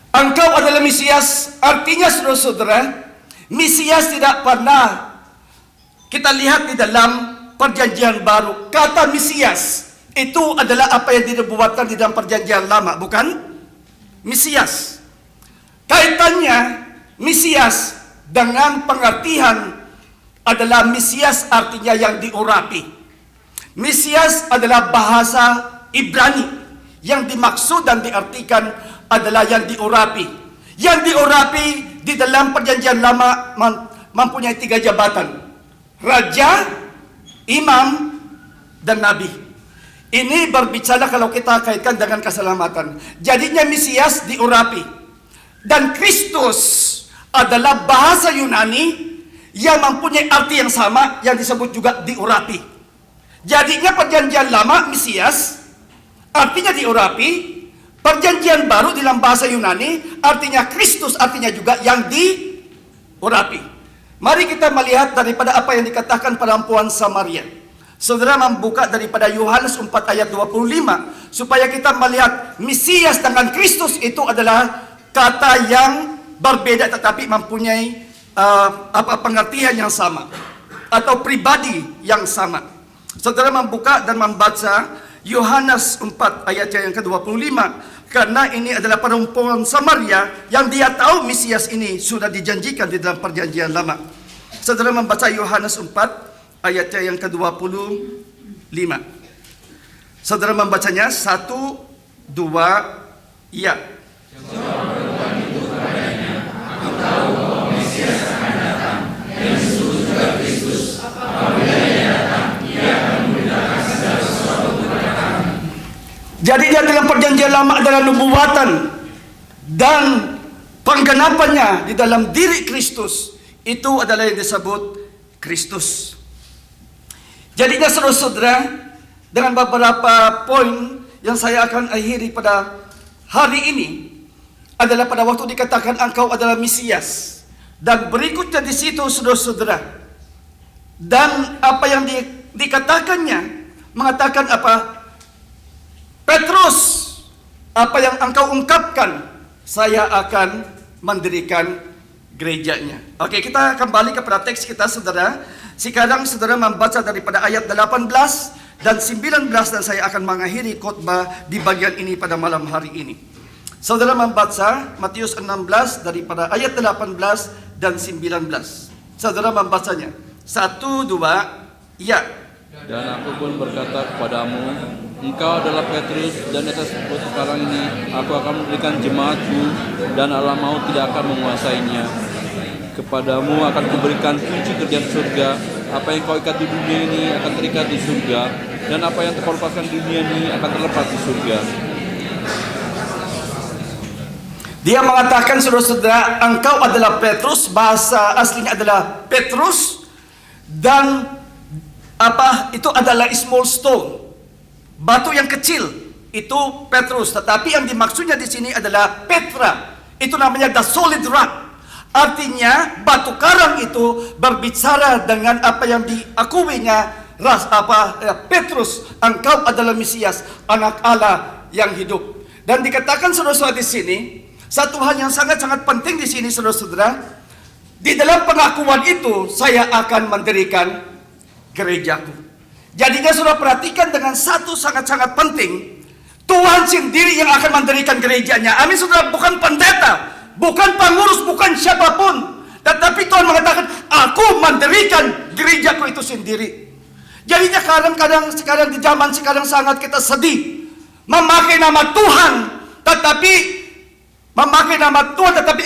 Engkau adalah Mesias, artinya saudara-saudara, Mesias tidak pernah kita lihat di dalam perjanjian baru. Kata Mesias itu adalah apa yang dibuatkan di dalam perjanjian lama, bukan? Mesias. Kaitannya Mesias dengan pengertian adalah Mesias artinya yang diurapi. Mesias adalah bahasa Ibrani yang dimaksud dan diartikan adalah yang diurapi. Yang diurapi di dalam perjanjian lama mempunyai 3 jabatan: raja, imam, dan nabi. Ini berbicara kalau kita kaitkan dengan keselamatan. Jadinya Mesias diurapi. Dan Kristus adalah bahasa Yunani yang mempunyai arti yang sama, yang disebut juga diurapi. Jadinya perjanjian lama Mesias artinya diurapi. Perjanjian baru dalam bahasa Yunani artinya Kristus, artinya juga yang diurapi. Mari kita melihat daripada apa yang dikatakan perempuan Samaria. Saudara membuka daripada Yohanes 4 ayat 25 supaya kita melihat Mesias dengan Kristus itu adalah kata yang berbeda tetapi mempunyai pengertian yang sama atau pribadi yang sama. Saudara membuka dan membaca Yohanes 4 ayat yang ke-25, karena ini adalah perempuan Samaria yang dia tahu Mesias ini sudah dijanjikan di dalam perjanjian lama. Saudara membaca Yohanes 4 ayat yang ke-25. Saudara membacanya 1, 2, ya. Jadi dia dalam perjanjian lama adalah nubuatan dan penggenapannya di dalam diri Kristus itu adalah yang disebut Kristus. Jadinya saudara-saudara, dengan beberapa poin yang saya akan akhiri pada hari ini adalah pada waktu dikatakan engkau adalah Mesias, dan berikutnya di situ saudara-saudara, dan apa yang dikatakannya mengatakan apa? Petrus, apa yang engkau ungkapkan, saya akan mendirikan gerejanya. Oke, kita kembali kepada teks kita saudara. Sekarang saudara membaca daripada ayat 18 dan 19 dan saya akan mengakhiri khotbah di bagian ini pada malam hari ini. Saudara membaca Matius 16 daripada ayat 18 dan 19. Saudara membacanya. 1, 2, ya. Dan aku pun berkata kepadamu, engkau adalah Petrus, dan atas bukit sekarang ini aku akan memberikan jemaatku, dan alam maut tidak akan menguasainya. Kepadamu akan kuberikan kunci kerjaan surga. Apa yang kau ikat di dunia ini akan terikat di surga, dan apa yang kau lepaskan di dunia ini akan terlepas di surga. Dia mengatakan saudara-saudara, engkau adalah Petrus, bahasa aslinya adalah Petrus, dan apa itu adalah small stone, batu yang kecil, itu Petrus. Tetapi yang dimaksudnya di sini adalah Petra, itu namanya the solid rock. Artinya batu karang itu berbicara dengan apa yang diakuinya Petrus, engkau adalah Mesias, anak Allah yang hidup. Dan dikatakan saudara-saudara di sini satu hal yang sangat-sangat penting di sini saudara-saudara, di dalam pengakuan itu saya akan mendirikan gerejaku. Jadinya saudara perhatikan dengan satu sangat-sangat penting, Tuhan sendiri yang akan mendirikan gerejanya. Amin saudara, bukan pendeta, bukan pengurus, bukan siapapun, tetapi Tuhan mengatakan, aku mendirikan gerejaku itu sendiri. Jadinya kadang-kadang sekarang di zaman sekarang sangat kita sedih memakai nama Tuhan, tetapi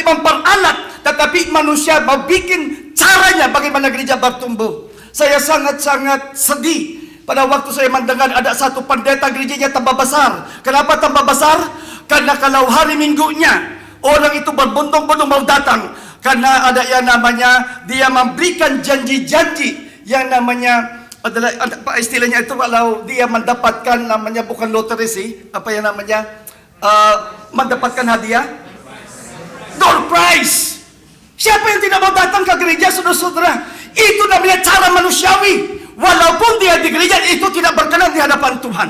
memperalat, tetapi manusia mau bikin caranya bagaimana gereja bertumbuh. Saya sangat-sangat sedih pada waktu saya mendengar ada satu pendeta gerejanya tambah besar. Kenapa tambah besar? Karena kalau hari minggunya orang itu berbondong-bondong mau datang, karena ada yang namanya dia memberikan janji-janji yang namanya adalah apa istilahnya itu, kalau dia mendapatkan namanya bukan lottery sih, apa yang namanya, mendapatkan hadiah door prize. Siapa yang tidak mau datang ke gereja, saudara-saudara? Itu namanya cara manusiawi. Walaupun dia di gereja, itu tidak berkenan di hadapan Tuhan.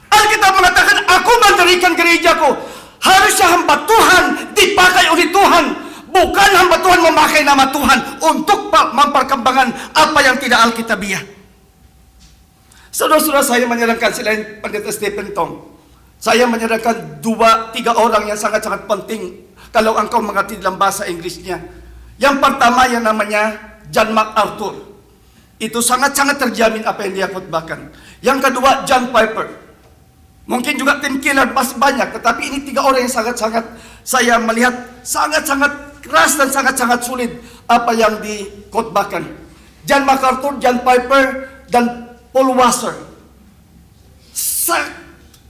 Alkitab mengatakan, aku mendirikan gerejaku. Harusnya hamba Tuhan dipakai oleh Tuhan, bukan hamba Tuhan memakai nama Tuhan untuk memperkembangkan apa yang tidak alkitabiah. Saudara-saudara, saya menyarankan selain Pendeta Stephen Tong, saya menyarankan 2-3 orang yang sangat-sangat penting kalau engkau mengerti dalam bahasa Inggrisnya. Yang pertama yang namanya John MacArthur. Itu sangat-sangat terjamin apa yang dia khotbahkan. Yang kedua John Piper. Mungkin juga Tim Keller, masih banyak, tetapi ini 3 orang yang sangat-sangat saya melihat sangat-sangat keras dan sangat-sangat sulit apa yang dikhotbahkan. John MacArthur, John Piper, dan Paul Washer.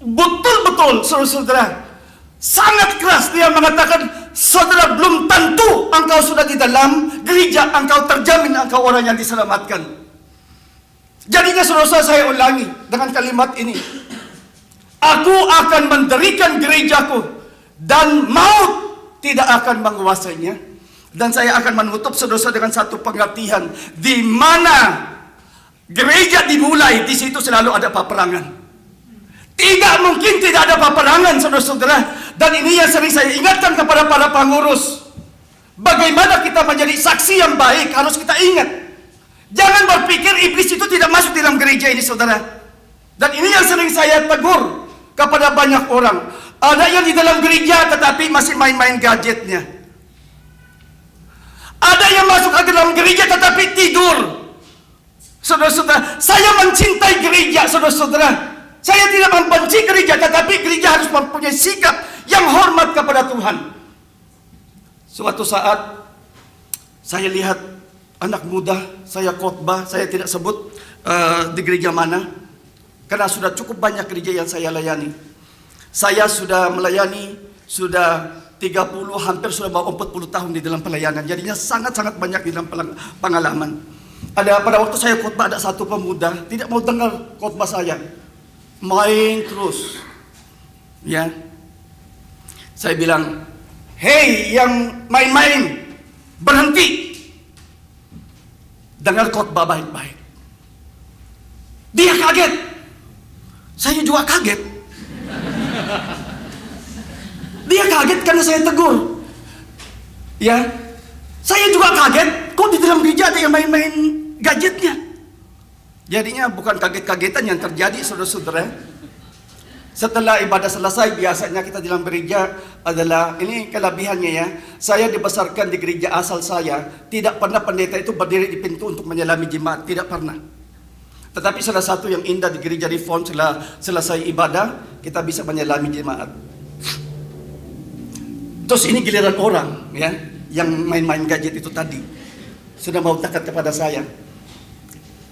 Betul-betul, saudara-saudara, sangat keras dia mengatakan, saudara, belum tentu engkau sudah di dalam gereja, engkau terjamin engkau orang yang diselamatkan. Jadinya saudara, saya ulangi dengan kalimat ini. Aku akan mendirikan gerejaku dan maut tidak akan menguasainya. Dan saya akan menutup saudara dengan satu pengertian, di mana gereja dimulai, di situ selalu ada peperangan. Tidak mungkin tidak ada peperangan, saudara-saudara. Dan ini yang sering saya ingatkan kepada para pengurus. Bagaimana kita menjadi saksi yang baik, harus kita ingat. Jangan berpikir iblis itu tidak masuk di dalam gereja ini, saudara. Dan ini yang sering saya tegur kepada banyak orang. Ada yang di dalam gereja tetapi masih main-main gadgetnya. Ada yang masuk ke dalam gereja tetapi tidur. Saudara-saudara, saya mencintai gereja, saudara-saudara. Saya tidak membenci gereja, tetapi gereja harus mempunyai sikap yang hormat kepada Tuhan. Suatu saat saya lihat anak muda, saya khotbah, saya tidak sebut di gereja mana, karena sudah cukup banyak gereja yang saya layani. Saya sudah melayani sudah 30, hampir sudah mau 40 tahun di dalam pelayanan. Jadinya sangat-sangat banyak di dalam pengalaman. Pada waktu saya khotbah, ada satu pemuda tidak mau dengar khotbah saya, main terus. Ya, saya bilang, hei yang main-main, berhenti, dengar khotbah baik-baik. Dia kaget, saya juga kaget. Dia kaget karena saya tegur. Ya, saya juga kaget, kok di dalam gereja ada yang main-main gadgetnya. Jadinya bukan kaget-kagetan yang terjadi, saudara-saudara. Setelah ibadah selesai, biasanya kita di dalam gereja adalah, ini kelebihannya ya, saya dibesarkan di gereja asal saya, tidak pernah pendeta itu berdiri di pintu untuk menyelami jemaat, tidak pernah. Tetapi salah satu yang indah di gereja Reform, setelah selesai ibadah, kita bisa menyelami jemaat. Terus ini giliran orang ya, yang main-main gadget itu tadi, sudah mau dekat kepada saya.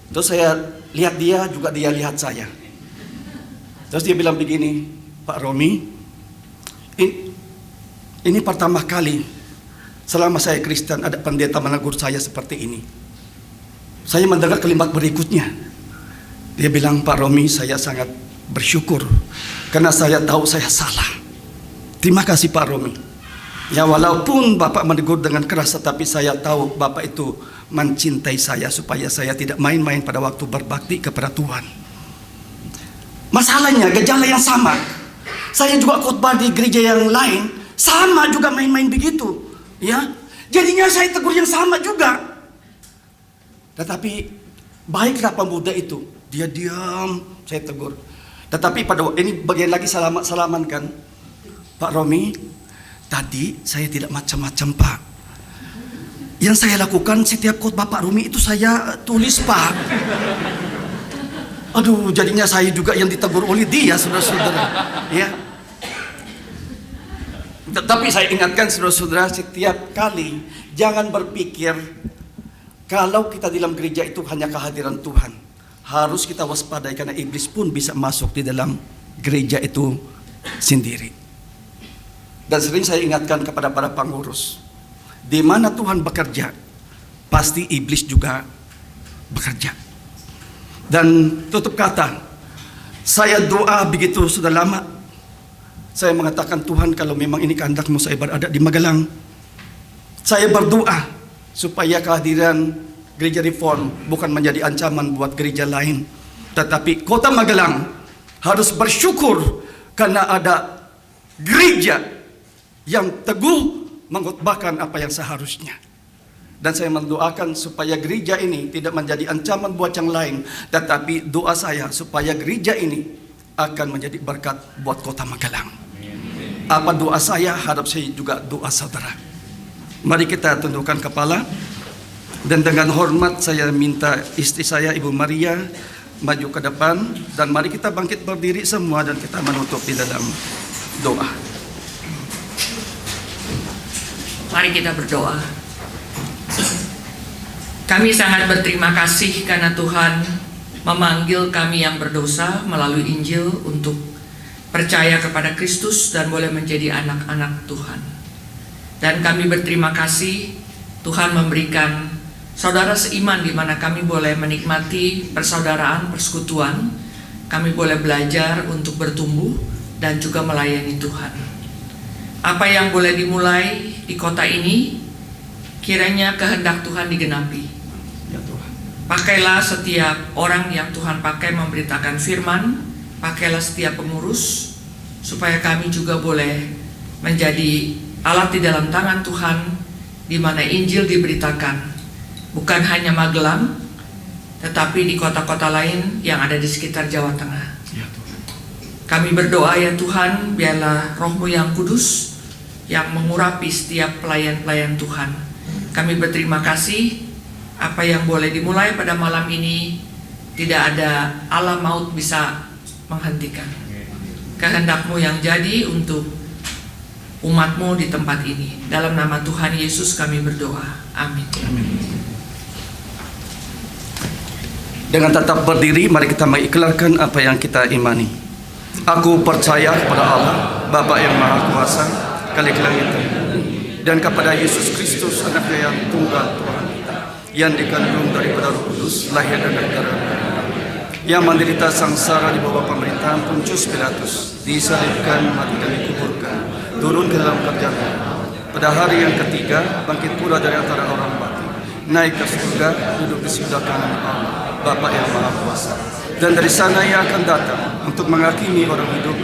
Terus saya lihat dia, juga dia lihat saya. Terus dia bilang begini, Pak Romi, ini pertama kali selama saya Kristen ada pendeta menegur saya seperti ini. Saya mendengar kalimat berikutnya. Dia bilang, Pak Romi, saya sangat bersyukur karena saya tahu saya salah. Terima kasih Pak Romi. Ya, walaupun Bapak menegur dengan keras, tetapi saya tahu Bapak itu mencintai saya supaya saya tidak main-main pada waktu berbakti kepada Tuhan. Masalahnya gejala yang sama. Saya juga khotbah di gereja yang lain, sama juga main-main begitu. Ya, jadinya saya tegur yang sama juga. Tetapi baiklah pemuda itu, dia diam, saya tegur. Tetapi pada ini bagian lagi salaman kan, Pak Romi, tadi saya tidak macam-macam Pak. Yang saya lakukan setiap khotbah Pak Romi itu saya tulis Pak. Aduh, jadinya saya juga yang ditegur oleh dia, saudara-saudara. Ya. Tapi saya ingatkan saudara-saudara, setiap kali jangan berpikir kalau kita di dalam gereja itu hanya kehadiran Tuhan. Harus kita waspadai karena iblis pun bisa masuk di dalam gereja itu sendiri. Dan sering saya ingatkan kepada para pengurus, di mana Tuhan bekerja, pasti iblis juga bekerja. Dan tutup kata, saya doa begitu sudah lama. Saya mengatakan, Tuhan, kalau memang ini kehendak-Mu saya berada di Magelang, saya berdoa supaya kehadiran gereja Reform bukan menjadi ancaman buat gereja lain. Tetapi kota Magelang harus bersyukur karena ada gereja yang teguh mengkhotbahkan apa yang seharusnya. Dan saya mendoakan supaya gereja ini tidak menjadi ancaman buat yang lain, tetapi doa saya supaya gereja ini akan menjadi berkat buat kota Magelang. Apa doa saya, harap saya juga doa saudara. Mari kita tundukkan kepala, dan dengan hormat saya minta istri saya, Ibu Maria, maju ke depan, dan mari kita bangkit berdiri semua dan kita menutup di dalam doa. Mari kita berdoa. Kami sangat berterima kasih karena Tuhan memanggil kami yang berdosa melalui Injil untuk percaya kepada Kristus dan boleh menjadi anak-anak Tuhan. Dan kami berterima kasih Tuhan memberikan saudara seiman di mana kami boleh menikmati persaudaraan, persekutuan. Kami boleh belajar untuk bertumbuh dan juga melayani Tuhan. Apa yang boleh dimulai di kota ini, kiranya kehendak Tuhan digenapi. Pakailah setiap orang yang Tuhan pakai memberitakan firman, pakailah setiap pengurus, supaya kami juga boleh menjadi alat di dalam tangan Tuhan, di mana Injil diberitakan, bukan hanya Magelang, tetapi di kota-kota lain yang ada di sekitar Jawa Tengah. Kami berdoa ya Tuhan, biarlah Roh-Mu yang kudus yang mengurapi setiap pelayan-pelayan Tuhan. Kami berterima kasih. Apa yang boleh dimulai pada malam ini tidak ada alam maut bisa menghentikan. Kehendak-Mu yang jadi untuk umat-Mu di tempat ini. Dalam nama Tuhan Yesus kami berdoa. Amin. Dengan tetap berdiri, mari kita mengikrarkan apa yang kita imani. Aku percaya kepada Allah, Bapa yang Maha Kuasa, Kali langit dan kepada Yesus Kristus, Anaknya yang tunggal Tuhan, yang dikandung daripada Roh Kudus, lahir dari darah, yang menderita sangsara di bawah pemerintahan Pontius Pilatus, disalibkan, mati dan dikuburkan, turun ke dalam kerjanya, pada hari yang ketiga bangkit pula dari antara orang mati, naik ke surga, duduk di sebelah kanan Allah, Bapa yang Maha Kuasa, dan dari sana Ia akan datang untuk menghakimi orang hidup.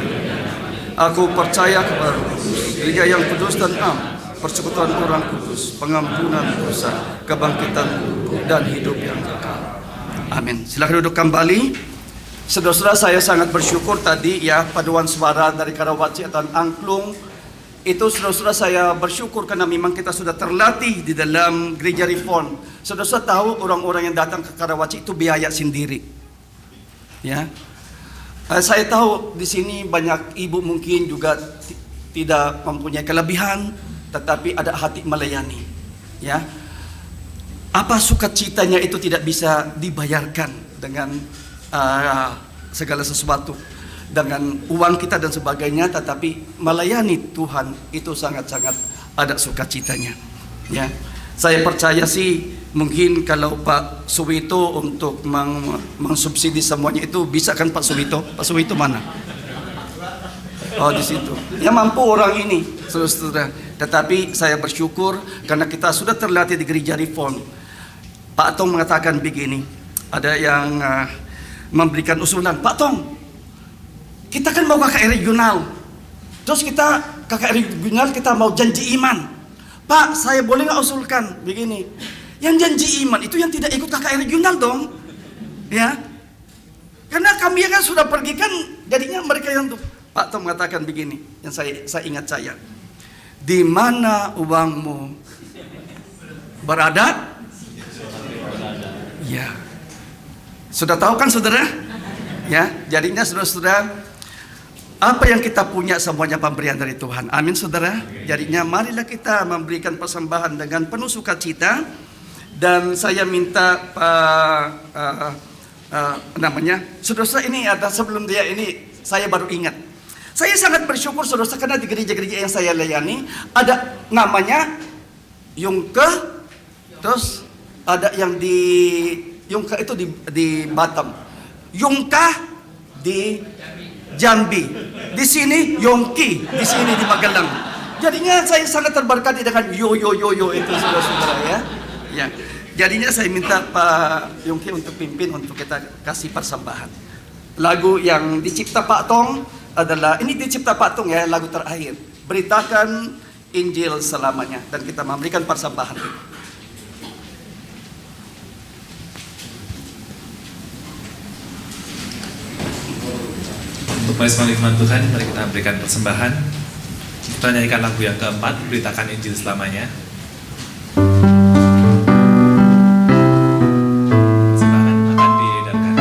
Aku percaya kepada Roh Kudus, gereja yang kudus dan am, persekutuan orang kudus, pengampunan dosa, kebangkitan tubuh, dan hidup yang kekal. Amin. Silakan duduk kembali. Saudara-saudara, saya sangat bersyukur tadi ya, paduan suara dari Karawaci atau Angklung. Itu saudara-saudara, saya bersyukur karena memang kita sudah terlatih di dalam gereja Reform. Saudara-saudara tahu orang-orang yang datang ke Karawaci itu biaya sendiri. Ya. Saya tahu di sini banyak ibu mungkin juga tidak mempunyai kelebihan, tetapi ada hati melayani. Ya, apa sukacitanya itu tidak bisa dibayarkan dengan segala sesuatu, dengan uang kita dan sebagainya, tetapi melayani Tuhan itu sangat-sangat ada sukacitanya. Ya, saya percaya sih mungkin kalau Pak Suwito untuk mengsubsidi semuanya itu bisa kan Pak Suwito? Pak Suwito mana? Oh di situ. Ya mampu orang ini, saudara-saudara. Tetapi saya bersyukur karena kita sudah terlatih di gereja Reform. Pak Tong mengatakan begini, ada yang memberikan usulan, Pak Tong, kita kan mau KKR regional, terus kita KKR regional kita mau janji iman. Pak, saya boleh nggak usulkan begini? Yang janji iman itu yang tidak ikut KKR regional dong, ya? Karena kami kan sudah pergi kan, jadinya mereka yang tuh. Pak Tom mengatakan begini, yang saya ingat saya, di mana uangmu berada, ya, sudah tahu kan saudara, ya, jadinya saudara-saudara, apa yang kita punya semuanya pemberian dari Tuhan, amin saudara. Jadinya marilah kita memberikan persembahan dengan penuh sukacita. Dan saya minta saudara-saudara ini ada sebelum dia ini saya baru ingat. Saya sangat bersyukur saudara karena di gereja-gereja yang saya layani ada namanya Yungke, terus ada yang di Yungke itu di Batam. Yongka di Jambi. Di sini Yongki, di sini di Magelang. Jadinya saya sangat terberkati dengan yo itu saudara-saudara ya. Ya. Jadinya saya minta Pak Yongki untuk pimpin untuk kita kasih persembahan. Lagu yang dicipta Pak Tong adalah, ini dicipta Pak Tong ya, lagu terakhir. Beritakan Injil selamanya, dan kita memberikan persembahan itu. Untuk merespon firman Tuhan, mari kita berikan persembahan. Kita nyanyikan lagu yang keempat, Beritakan Injil Selamanya. Persembahan akan diedarkan.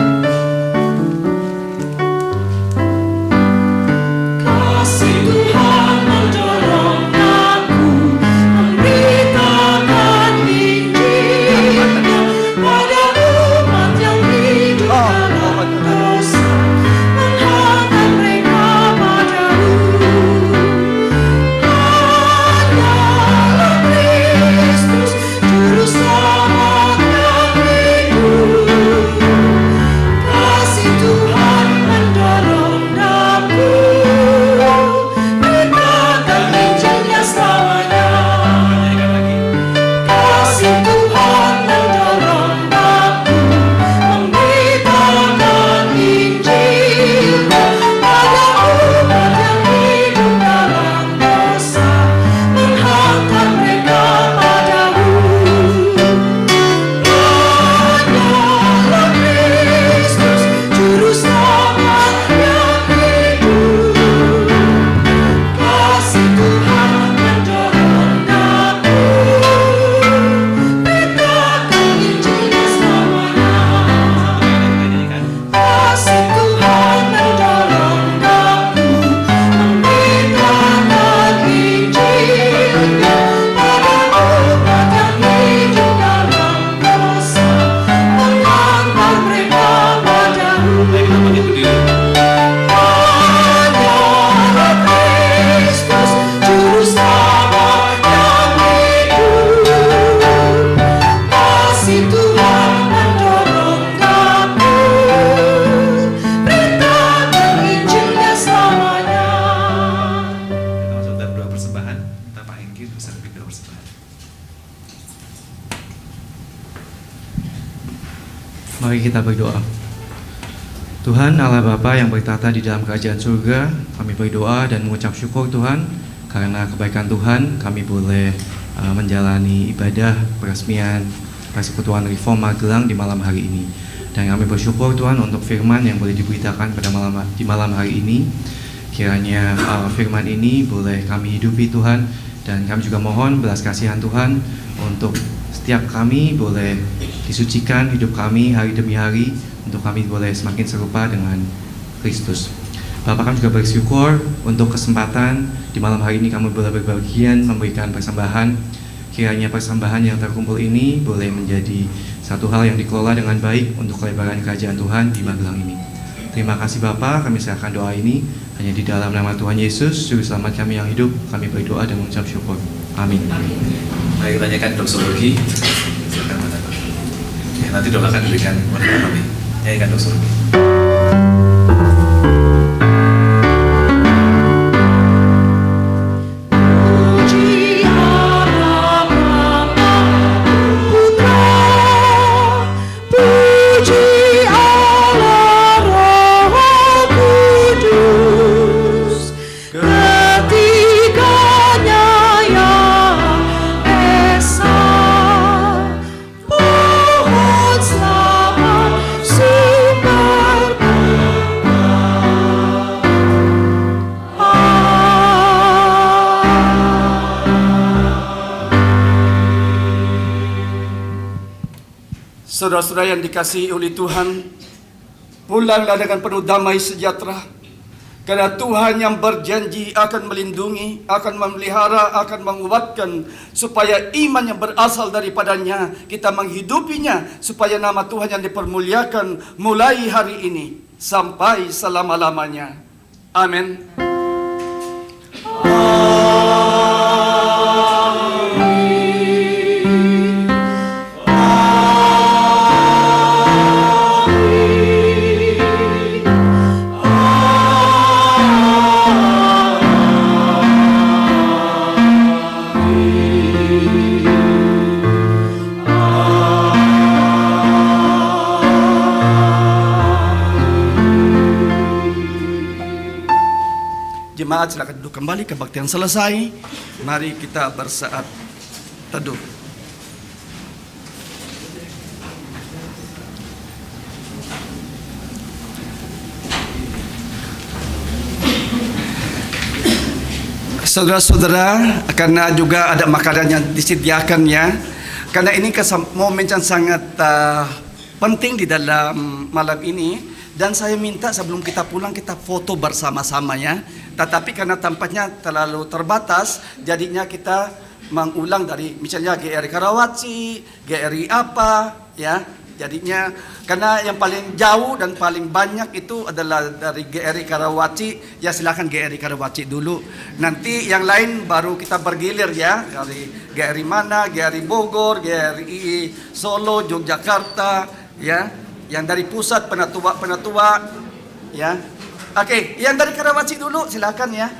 Kasih Tuhan mendorong aku memberitakan Injil pada umat yang hidup dalam dosa, menghantar mereka padamu. Hanyalah Kristus, Juru Selamat yang hidup. Kasih Tuhan mendorong aku beritakan Injilnya selamanya. Nyanyikan lagi. Kasih Tuhan mendorong aku memberitakan Injilnya pada umat yang hidup dalam dosa, menghantar mereka padamu. Hanyalah Kristus, Juru Selamat yang hidup. Kasih Tuhan mendorong aku beritakan Injilnya selamanya. Kita nyanyikan. Kasih Tuhan mendorong aku memberitakan Injilnya pada umat yang hidup dalam dosa, menghantar mereka padamu. Mari kita bangkit berdiri. Hanyalah Kristus, Juru Selamat yang hidup. Kasih Tuhan mendorong aku beritakan Injilnya selamanya. Kita masuk dalam doa persembahan. Kita Pak Hengki bisa pimpin doa persembahan. Mari kita berdoa. Tuhan Allah Bapa yang bertata di dalam kerajaan surga, kami berdoa dan mengucap syukur Tuhan, karena kebaikan Tuhan kami boleh menjalani ibadah peresmian Persekutuan Reform Magelang di malam hari ini. Dan kami bersyukur Tuhan untuk firman yang boleh diberitakan pada di malam hari ini. Kiranya firman ini boleh kami hidupi Tuhan, dan kami juga mohon belas kasihan Tuhan untuk setiap kami boleh disucikan hidup kami hari demi hari, untuk kami boleh semakin serupa dengan Kristus. Bapak, kami juga bersyukur untuk kesempatan di malam hari ini kami boleh berbagian memberikan persembahan. Kiranya persembahan yang terkumpul ini boleh menjadi satu hal yang dikelola dengan baik untuk kelebaran kerajaan Tuhan di Magelang ini. Terima kasih Bapak, kami serahkan doa ini hanya di dalam nama Tuhan Yesus, Juru Selamat kami yang hidup. Kami berdoa dan mengucap syukur. Amin. Mari kita nyanyikan doksologi. Silakan Bapak. Ya, nanti doakan diberikan kepada kami. Nyanyikan doksologi. Puji Allah Bapa Putra, puji Allah Roh Kudus, ketiganya yang esa. Mohon selamat sumber Saudara-saudara yang dikasihi oleh Tuhan, pulanglah dengan penuh damai sejahtera, karena Tuhan yang berjanji akan melindungi, akan memelihara, akan menguatkan, supaya iman yang berasal daripadanya kita menghidupinya, supaya nama Tuhan yang dipermuliakan mulai hari ini sampai selama-lamanya. Amin. Jemaat silakan duduk kembali, kebaktian selesai. Mari kita bersaat teduh. Saudara-saudara, karena juga ada makanan yang disediakan ya. Karena ini momen yang sangat penting di dalam malam ini. Dan saya minta sebelum kita pulang kita foto bersama-sama ya. Tetapi karena tampaknya terlalu terbatas, jadinya kita mengulang dari misalnya GRI Karawaci, GRI apa ya. Jadinya karena yang paling jauh dan paling banyak itu adalah dari GRI Karawaci, ya silakan GRI Karawaci dulu. Nanti yang lain baru kita bergilir ya, dari GRI mana, GRI Bogor, GRI Solo, Yogyakarta, ya. Yang dari pusat penatua ya. Oke, yang dari Karawaci dulu silakan ya.